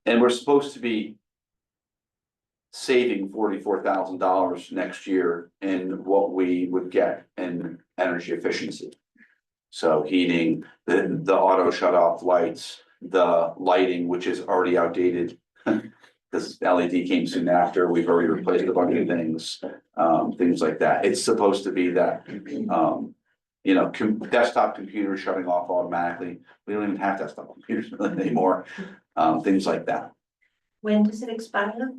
And we're supposed to be saving $44,000 next year in what we would get in energy efficiency. So heating, the auto shut off lights, the lighting, which is already outdated. This LED came soon after, we've already replaced a bunch of things, things like that. It's supposed to be that, you know, desktop computers shutting off automatically. We don't even have desktop computers anymore, things like that. When does it expire?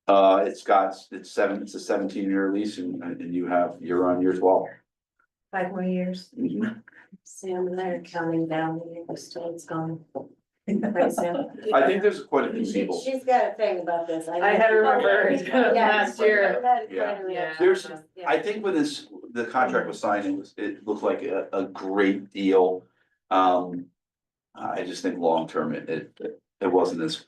It's a 17-year lease and you're on year 12. 5 more years. Mhm. Sam and I are counting down, the still it's gone. Right, Sam? I think there's quite a few people. She's got a thing about this. I had remembered Yeah, last year. Yeah. There's, I think when the contract was signed, it looked like a great deal. I just think long-term, it wasn't as.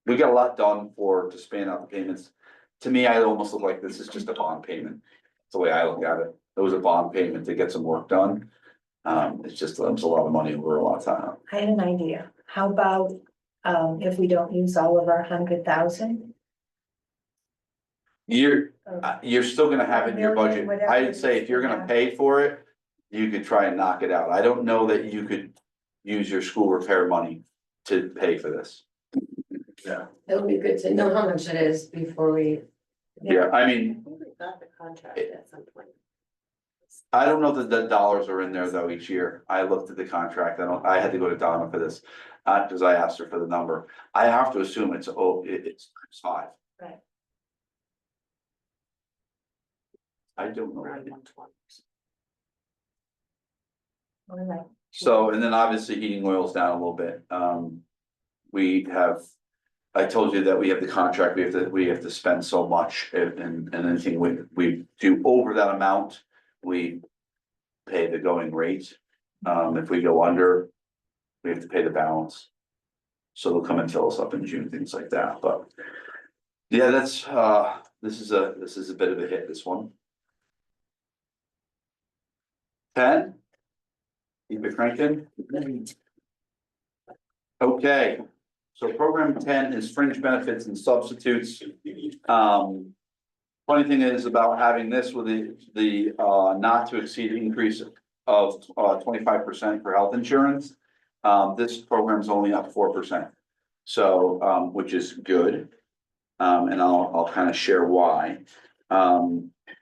We got a lot done to span out the payments. To me, I almost look like this is just a bond payment. That's the way I look at it. It was a bond payment to get some work done. It's a lot of money over a lot of time. I had an idea. How about, if we don't use all of our 100,000? You're still gonna have it in your budget. Whatever I'd say if you're gonna pay for it, you could try and knock it out. I don't know that you could use your school repair money to pay for this. Yeah. It would be good to know how much it is before we. Yeah, I mean, We got the contract at some point. I don't know that the dollars are in there though each year. I looked at the contract. I had to go to Donna for this, because I asked her for the number. I have to assume it's it's 5. Right. I don't know. Or like, So, and then obviously heating oil's down a little bit. We have, I told you that we have the contract, we have to spend so much and anything we do over that amount, we pay the going rate. If we go under, we have to pay the balance. So they'll come and fill us up in June, things like that, but yeah, that's, this is a bit of a hit, this one. 10. Keep it cranking. Okay, so program 10 is fringe benefits and substitutes. Funny thing is about having this with the not to exceed increase of 25% for health insurance. This program is only up 4%. So, which is good. And I'll kind of share why.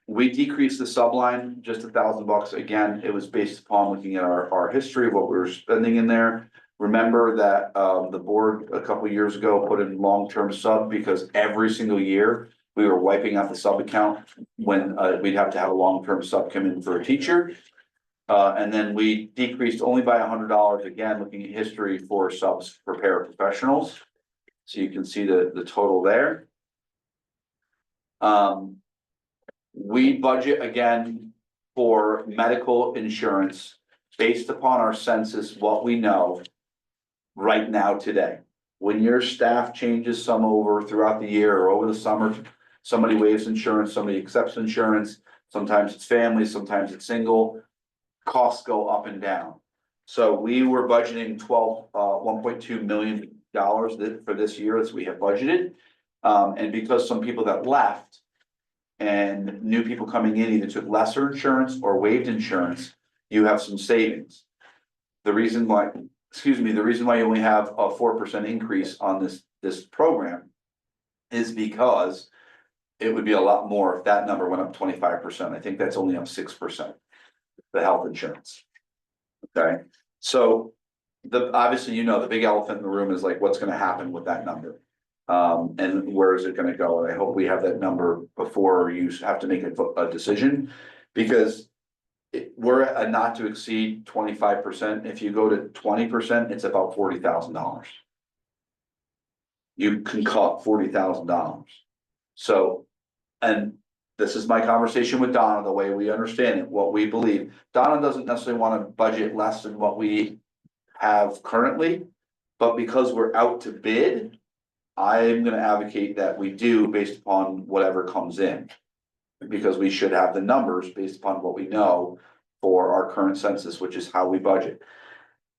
We decreased the subline just $1,000. Again, it was based upon looking at our history of what we were spending in there. Remember that the board a couple years ago put in long-term sub because every single year we were wiping out the sub account when we'd have to have a long-term sub come in for a teacher. And then we decreased only by $100 again, looking at history for subs for paraprofessionals. So you can see the total there. We budget again for medical insurance based upon our census, what we know right now today. When your staff changes some over throughout the year or over the summer, somebody waives insurance, somebody accepts insurance, sometimes it's family, sometimes it's single, costs go up and down. So we were budgeting $1.2 million for this year as we have budgeted. And because some people that left and new people coming in either took lesser insurance or waived insurance, you have some savings. the reason why, the reason why you only have a 4% increase on this program. Is because it would be a lot more if that number went up 25%. I think that's only up 6%. The health insurance. Okay, so obviously, the big elephant in the room is like, what's gonna happen with that number? And where is it gonna go? And I hope we have that number before you have to make a decision. Because we're at a not to exceed 25%. If you go to 20%, it's about $40,000. You can cut $40,000. So, and this is my conversation with Donna, the way we understand it, what we believe. Donna doesn't necessarily want to budget less than what we have currently. But because we're out to bid, I'm gonna advocate that we do based upon whatever comes in. Because we should have the numbers based upon what we know for our current census, which is how we budget.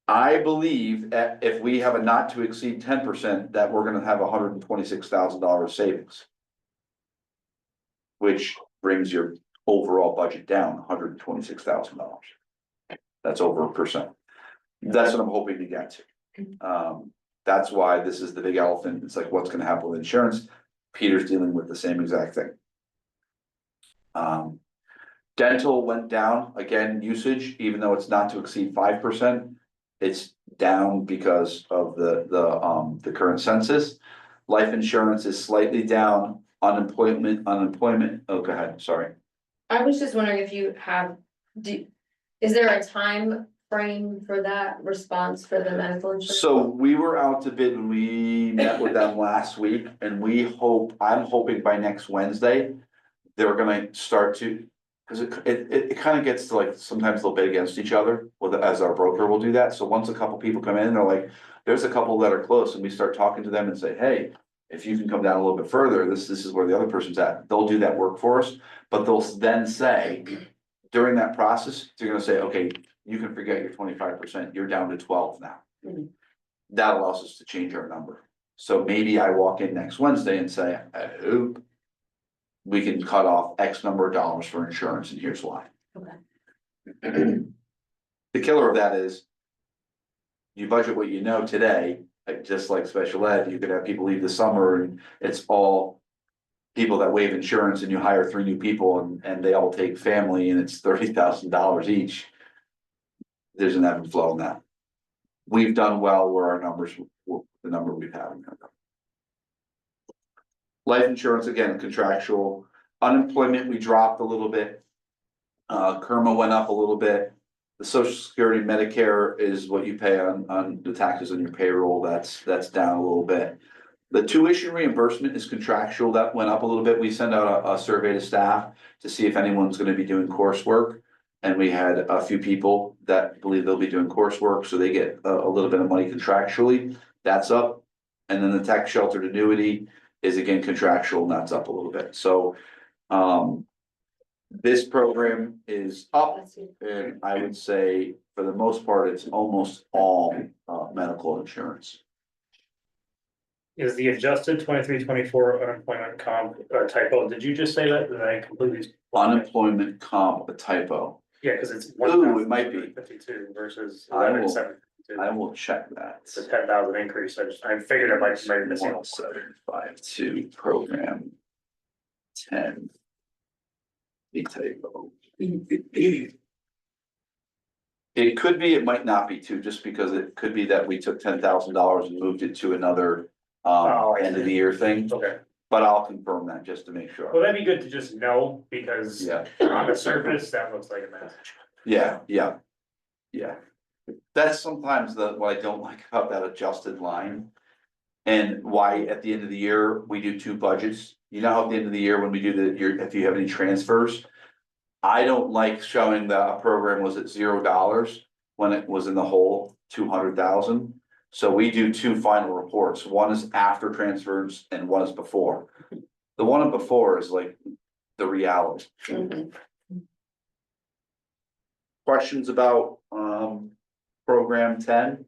I believe that if we have a not to exceed 10%, that we're gonna have $126,000 savings. Which brings your overall budget down $126,000. That's over 1%. That's what I'm hoping to get to. That's why this is the big elephant. It's like, what's gonna happen with insurance? Peter's dealing with the same exact thing. Dental went down, again, usage, even though it's not to exceed 5%. It's down because of the current census. Life insurance is slightly down, unemployment, oh, go ahead, sorry. I was just wondering if you have, is there a time frame for that response for the medical insurance? So we were out to bid when we met with them last week, and I'm hoping by next Wednesday, they're gonna start to. Cause it kind of gets to like, sometimes they'll bid against each other, as our broker will do that. So once a couple people come in, they're like, there's a couple that are close, and we start talking to them and say, hey, if you can come down a little bit further, this is where the other person's at. They'll do that work for us, but they'll then say, during that process, they're gonna say, okay, you can forget your 25%, you're down to 12 now. That allows us to change our number. So maybe I walk in next Wednesday and say, oop. We can cut off X number of dollars for insurance, and here's why. Okay. The killer of that is. You budget what you know today, like just like special ed, you could have people leave this summer and it's all. People that waive insurance and you hire 3 new people and they all take family and it's $30,000 each. There's an ebb and flow in that. We've done well where our numbers, the number we've had. Life insurance, again, contractual. Unemployment, we dropped a little bit. Kerma went up a little bit. The Social Security, Medicare is what you pay on the taxes on your payroll. That's down a little bit. The tuition reimbursement is contractual. That went up a little bit. We send out a survey to staff to see if anyone's gonna be doing coursework. And we had a few people that believe they'll be doing coursework, so they get a little bit of money contractually. That's up. And then the tax sheltered annuity is again contractual, and that's up a little bit. So this program is up, and I would say for the most part, it's almost all medical insurance. Is the adjusted 23-24 unemployment comp a typo? Did you just say that? Did I completely? Unemployment comp, a typo. Yeah, cause it's. Ooh, it might be. 52 versus I will- 11,752. I will check that. It's a 10,000 increase. I figured I might be missing. 1752 program 10. The typo. It could be, it might not be too, just because it could be that we took $10,000 and moved it to another Oh, I end of see. the year thing, Okay, but I'll confirm that just to make well, sure. that'd be good to just know, because Yeah, on the surface, that looks like a mess. yeah. Yeah. That's sometimes what I don't like about that adjusted line. And why at the end of the year, we do 2 budgets. You know how at the end of the year, when we do if you have any transfers. I don't like showing that a program was at $0 when it was in the hole 200,000. So we do 2 final reports. One is after transfers and one is before. The one before is like the reality. Questions about program 10?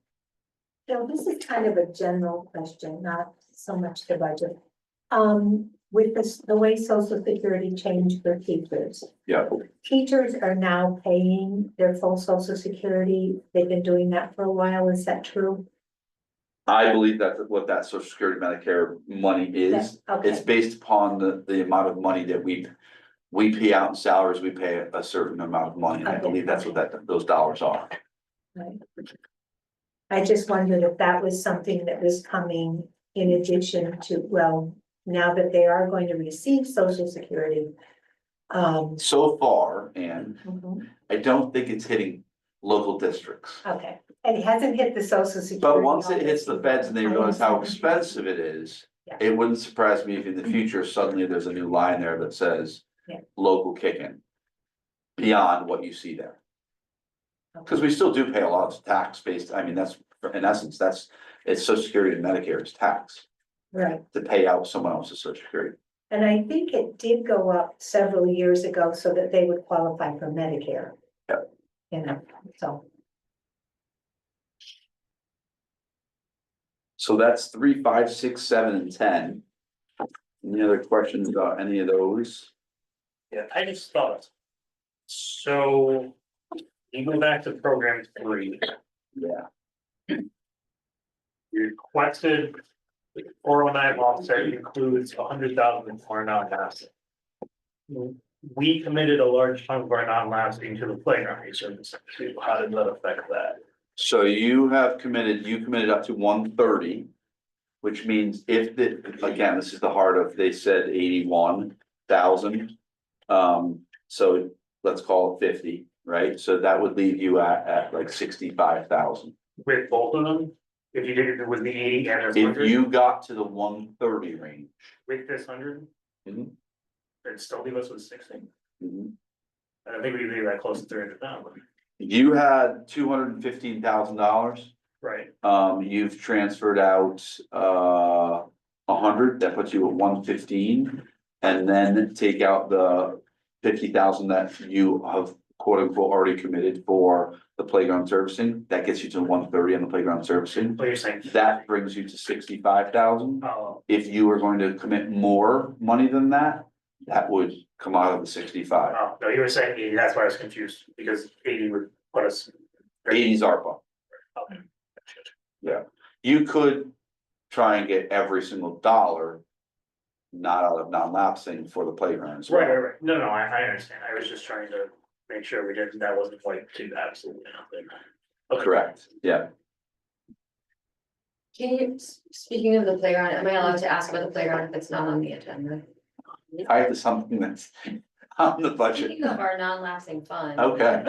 So this is kind of a general question, not so much the budget. With this, the way social security changed for teachers. Yeah, Teachers are now paying their full social security. They've been doing that for a while. Is that true? I believe that's what that social security Medicare money is. Okay. It's based upon the amount of money that we pay out in salaries, we pay a certain amount of money, and I Okay, believe that's what okay. those dollars are. Right. I just wondered if that was something that was coming in addition to, well, now that they are going to receive social security. So far, and Mhm, I don't think it's hitting local districts. okay, and it hasn't hit the social security. But once it hits the feds and they I realize how understand. expensive it is, Yeah. it wouldn't surprise me if in the future suddenly there's a new line there that says Yeah. local kick-in. Beyond what you see there. Cause we still do pay a lot of tax based, I mean, that's, in essence, it's social security and Medicare is tax Right, to pay out someone else's social security. and I think it did go up several years ago so that they would qualify for Medicare. Yep. You know, so. So that's 3, 5, 6, 7, and 10. Any other questions about any of those? Yeah, I just thought. So. You go back to program 3, Yeah, you requested. 409 offset includes 100,000 for non-lapsing. We committed a large chunk of our non-lapsing to the playground reserves. How did that affect that? so you committed up to 130. Which means if again, this is the heart of, they said 81,000. So let's call it 50, right? So that would leave you at like 65,000. With both of them, if you did it with the 80 and If the 100, you got to the 130 range. with this 100, Mhm. it'd still leave us with 60. Mhm. And I think we leave that close to 300 now, You had $215,000. right? You've transferred out 100, that puts you at 115. And then take out the 50,000 that you have quote unquote already committed for the playground servicing, that gets you to 130 on the playground servicing. What you're saying? That brings you to 65,000. Oh, If you were going to commit more money than that, that would come out of the 65. oh, no, you were saying 80, that's why I was confused, because 80 would put us. 80's ARPA. Okay. Yeah, you could try and get every single dollar. Not out of non-lapsing for the playground as well. Right. No, I understand. I was just trying to make sure we didn't, that wasn't like too absolutely nothing. Okay. Correct, yeah. Can you, speaking of the playground, am I allowed to ask about the playground if it's not on the agenda? Tied to something that's on the budget. Speaking of our non-lapsing fund. Okay.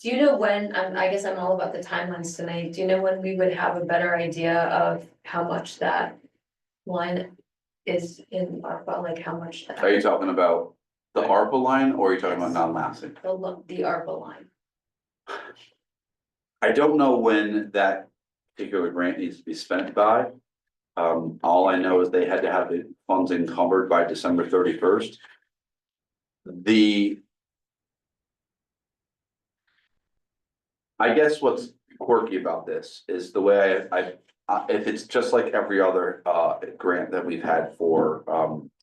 Do you know when, I guess I'm all about the timelines tonight, do you know when we would have a better idea of how much that line is in ARPA, like how much that? Are you talking about the ARPA line or are you talking about Yes. non-lapsing? The ARPA line? I don't know when that particular grant needs to be spent by. All I know is they had to have the funds encumbered by December 31st. I guess what's quirky about this is the way if it's just like every other grant that we've had for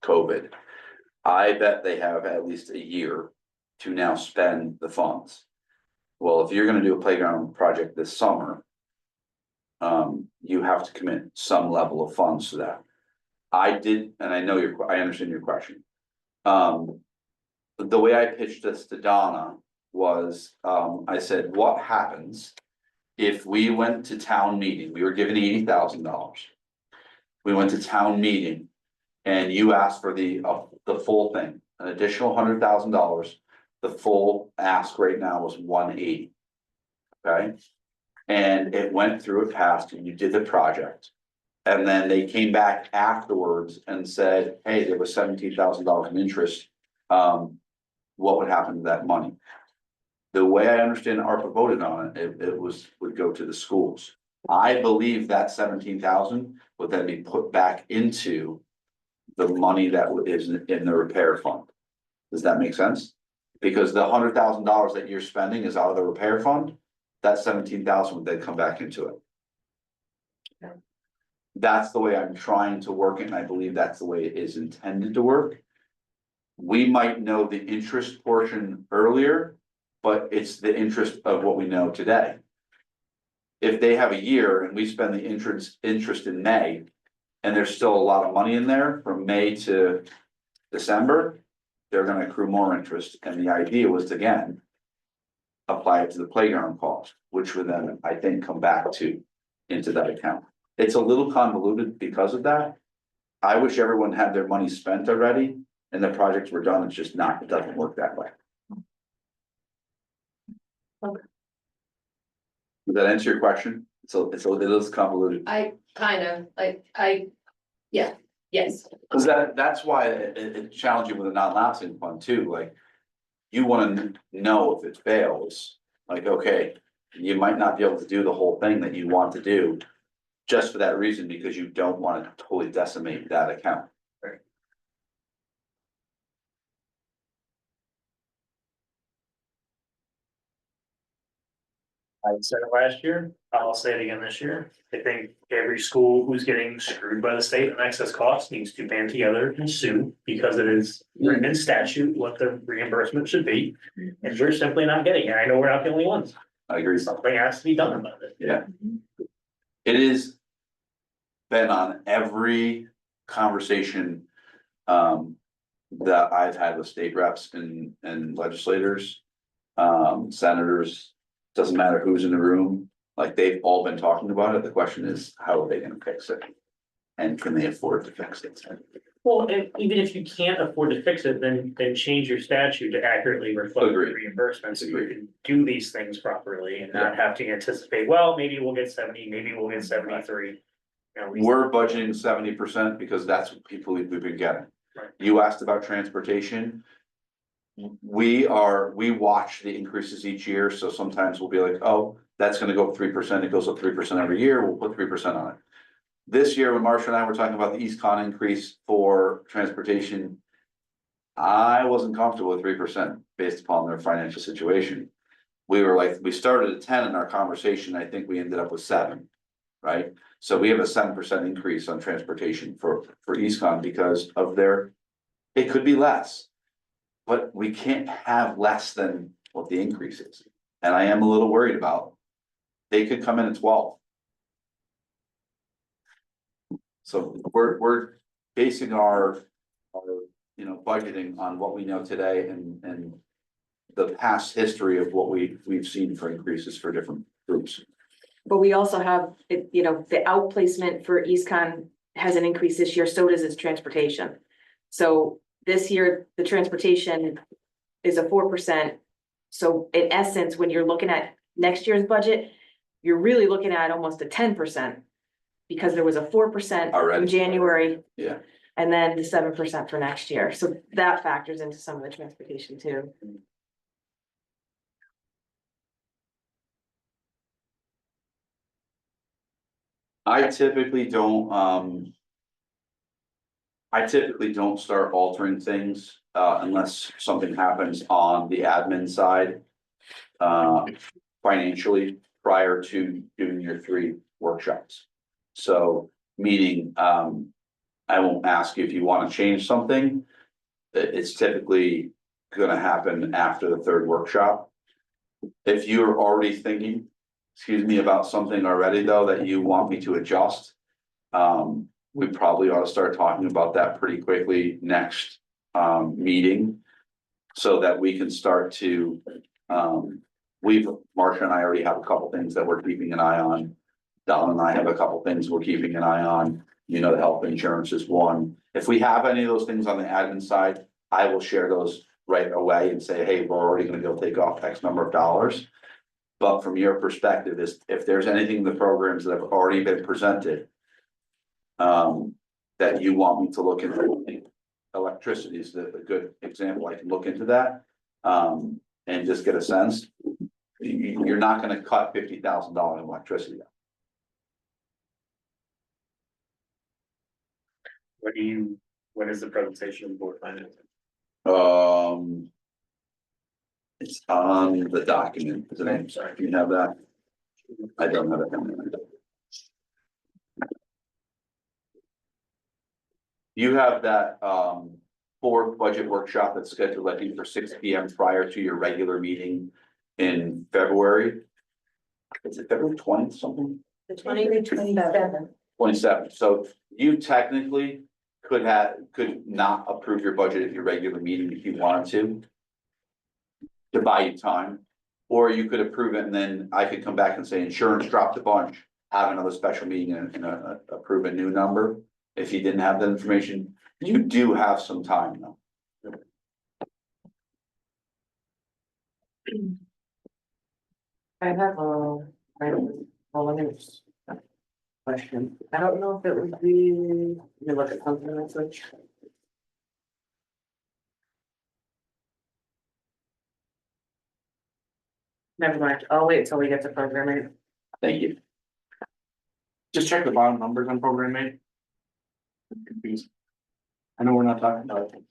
COVID. I bet they have at least a year to now spend the funds. Well, if you're gonna do a playground project this summer. You have to commit some level of funds to that. I did, and I know I understand your question. The way I pitched this to Donna was, I said, what happens? If we went to town meeting, we were given $80,000. We went to town meeting and you asked for the full thing, an additional $100,000. The full ask right now was 180. Okay, and it went through, it passed, and you did the project. And then they came back afterwards and said, hey, there was $17,000 in interest. What would happen to that money? The way I understand ARPA voted on it, it would go to the schools. I believe that 17,000 would then be put back into the money that is in the repair fund. Does that make sense? Because the $100,000 that you're spending is out of the repair fund, that 17,000 would then come back into it. That's the way I'm trying to work it, and I believe that's the way it is intended to work. We might know the interest portion earlier, but it's the interest of what we know today. If they have a year and we spend the interest in May, and there's still a lot of money in there from May to December, they're gonna accrue more interest, and the idea was to, again, apply it to the playground cost, which would then, I think, come back to, into that account. It's a little convoluted because of that. I wish everyone had their money spent already and the projects were done. It's just not, it doesn't work that way. Okay. Does that answer your question? So it is convoluted. I kind of, yes. Cause that's why it's challenging with a non-lapsing fund too, like. You wanna know if it fails, like, okay, you might not be able to do the whole thing that you want to do. Just for that reason, because you don't wanna totally decimate that account. I said it last year, I'll say it again this year. I think every school who's getting screwed by the state on excess costs needs to band together and sue, because it is written in statute what the reimbursement should be. And we're simply not getting it. I know we're not the only ones. I agree. Something has to be done about it. Yeah. It is. Been on every conversation. That I've had with state reps and legislators. Senators, doesn't matter who's in the room, like they've all been talking about it. The question is, how are they gonna fix it? And can they afford to fix it? Well, and even if you can't afford to fix it, then change your statute to accurately reflect the Agreed. reimbursement, so you Agreed. can do these things properly and not have to anticipate, well, maybe we'll get 70, maybe we'll get 73. You know, We're budgeting 70% because that's what people we've been getting. Right. You asked about transportation. We watch the increases each year, so sometimes we'll be like, oh, that's gonna go up 3%, it goes up 3% every year, we'll put 3% on it. This year, when Marcia and I were talking about the East Con increase for transportation. I wasn't comfortable with 3% based upon their financial situation. We were like, we started at 10 in our conversation, I think we ended up with 7. Right, so we have a 7% increase on transportation for East Con because of their, it could be less. But we can't have less than what the increase is, and I am a little worried about. They could come in at 12. So we're basing our budgeting on what we know today and. The past history of what we've seen for increases for different groups. But we also have, the outplacement for EastCon has an increase this year, so does its transportation. So this year, the transportation is a 4%. So in essence, when you're looking at next year's budget, you're really looking at almost a 10%. Because there was a 4% Already. in January. Yeah. And then the 7% for next year, so that factors into some of the transportation too. I typically don't start altering things, unless something happens on the admin side. Financially, prior to doing your 3 workshops. So, meaning, I won't ask you if you wanna change something. It's typically gonna happen after the 3rd workshop. If you're already thinking, about something already though, that you want me to adjust. We probably ought to start talking about that pretty quickly next, meeting. So that we can start to, Marcia and I already have a couple things that we're keeping an eye on. Don and I have a couple things we're keeping an eye on, the health insurance is one. If we have any of those things on the admin side, I will share those right away and say, hey, we're already gonna go take off X number of dollars. But from your perspective, is if there's anything in the programs that have already been presented. That you want me to look into, electricity is a good example, I can look into that. And just get a sense. You're not gonna cut $50,000 in electricity. When is the presentation of the board finance? It's on the document, isn't it? Sorry. Do you have that? I don't have it. You have that, fourth budget workshop that's scheduled, I think, for 6 p.m. prior to your regular meeting in February. Is it February 20th something? The 2027. 27th. So you technically could not approve your budget at your regular meeting if you wanted to buy you time. Or you could approve it and then I could come back and say insurance dropped a bunch, have another special meeting and approve a new number. If you didn't have that information, you do have some time though. I have question. I don't know if it would be, let me look at something real quick. Never mind, I'll wait until we get to programming. Thank you. Just check the bottom numbers on program mate. I'm confused. I know we're not talking about it.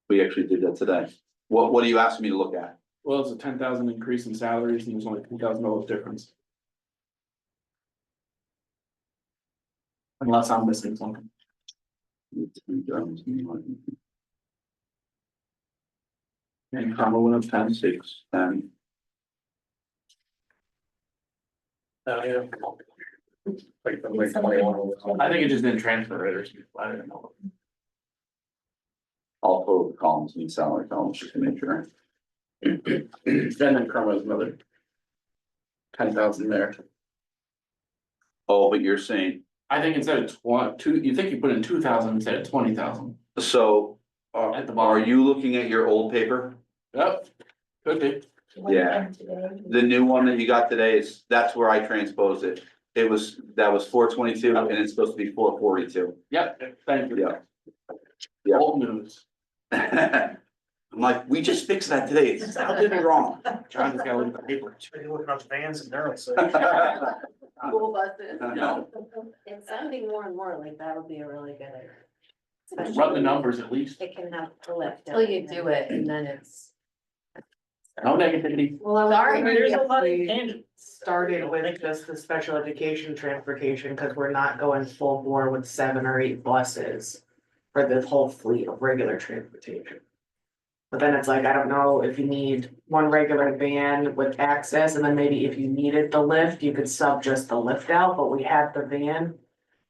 We actually did that today. What are you asking me to look at? Well, it's a 10,000 increase in salaries and there's only $2,000 difference. Unless I'm missing something. And comma went up 10. 6, 10. Yeah. Like 21. I think it just didn't transfer it or something. I don't know. All total columns need salary columns just to make sure. And then Chroma is another 10,000 there. Oh, but you're saying, I think instead of you think you put in 2,000 instead of 20,000. so At the are bottom. you looking at your old paper? Yep, could be. Yeah. The new one that you got today that's where I transposed it. That was 422 and it's supposed to be 442. Yep, thank you. Yeah. Yeah. Old news. I'm like, we just fixed that today. It's sounded wrong. John just gotta look at the paper. You're looking up vans and narrow, so. School buses. No. It's sounding more and more like that'll be a really good idea. Run the numbers at least. It can have a lift. Till you do it and then it's. No negativity. Well, Sorry. There's a lot of we tangents. started with just the special education transportation, because we're not going full bore with 7 or 8 buses for the whole fleet of regular transportation. But then it's like, I don't know if you need one regular van with access, and then maybe if you needed the lift, you could sub just the lift out, but we have the van.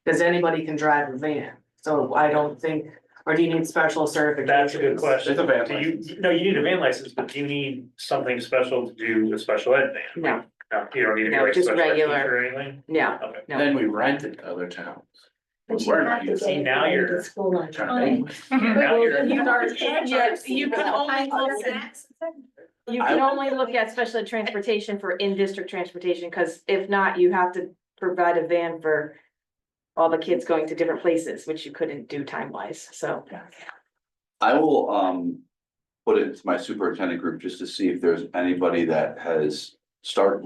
Cause anybody can drive a van, so I don't think, or do you need special certifications? That's a good question. It's a van Do you, no, you need a van license, but do you need something special to do a special ed van? No, No, you don't need to be No, like just special ed regular. teacher or anything? yeah, Okay. no. Then we rent it to other towns. But you We're have not to using- See, get now it you're to school on trying time. Now you're. You can only look at, you can only look at special ed transportation for in-district transportation, cause if not, you have to provide a van for all the kids going to different places, which you couldn't do time-wise, so. I will put it into my superintendent group just to see if there's anybody that has started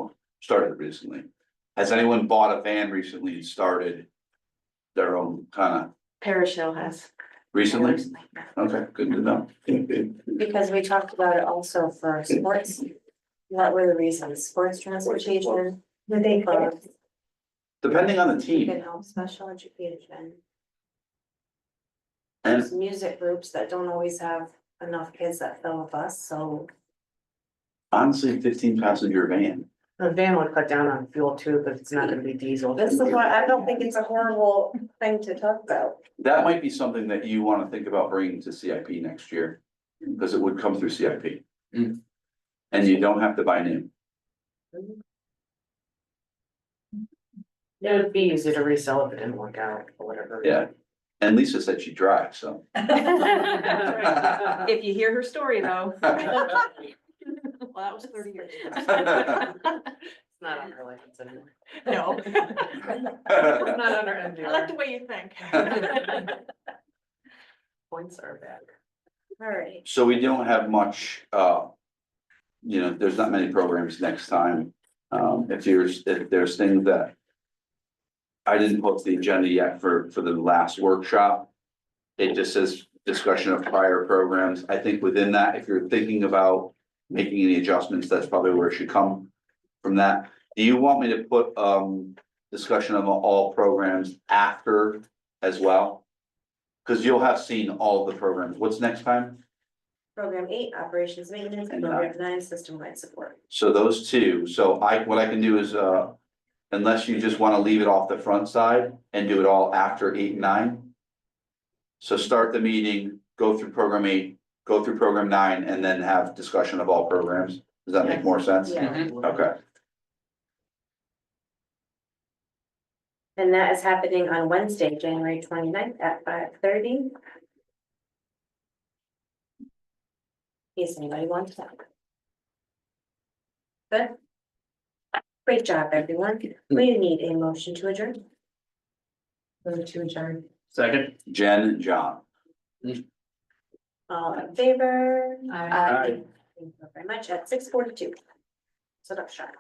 recently. Has anyone bought a van recently and started their own kind of Parish Hill has. recently? Okay, good to know. Because we talked about it also for sports. What were the reasons? Sports transportation, Were they uh, Depending on the you team can help special education. and There's music groups that don't always have enough kids that fill a bus, so. honestly, 15-passenger van. The van would cut down on fuel too, but it's not gonna be diesel. This is why I don't think it's a horrible thing to talk about. That might be something that you want to think about bringing to CIP next year, because it would come through CIP. Mm. And you don't have to buy new. It would be easy to resell if it didn't work out or whatever. Yeah. And Lisa said she drives, so. If you hear her story though. Well, that was 30 years ago. It's not on her license anymore. No. It's not on her I like MDR. the way you think. Points are back. Alright, So we don't have much, there's not many programs next time. If there's things that I didn't post the agenda yet for the last workshop. It just says discussion of prior programs. I think within that, if you're thinking about making any adjustments, that's probably where it should come from that. Do you want me to put discussion of all programs after as well. Cause you'll have seen all of the programs. What's next time? Program 8, operations maintenance, and program 9, system-wide support. So those two, what I can do is, unless you just wanna leave it off the front side and do it all after 8 and 9. So start the meeting, go through program 8, go through program 9, and then have discussion of all programs. Does that make more sense? Yeah. Okay, And that is happening on Wednesday, January 29th at 5:30. In case anybody wants to. Good. Great job, everyone. We need a motion to adjourn. Move to adjourn. Second. Jen and John. All in favor? Aye. Aye. Thank you very much at 6:42. So that's sharp.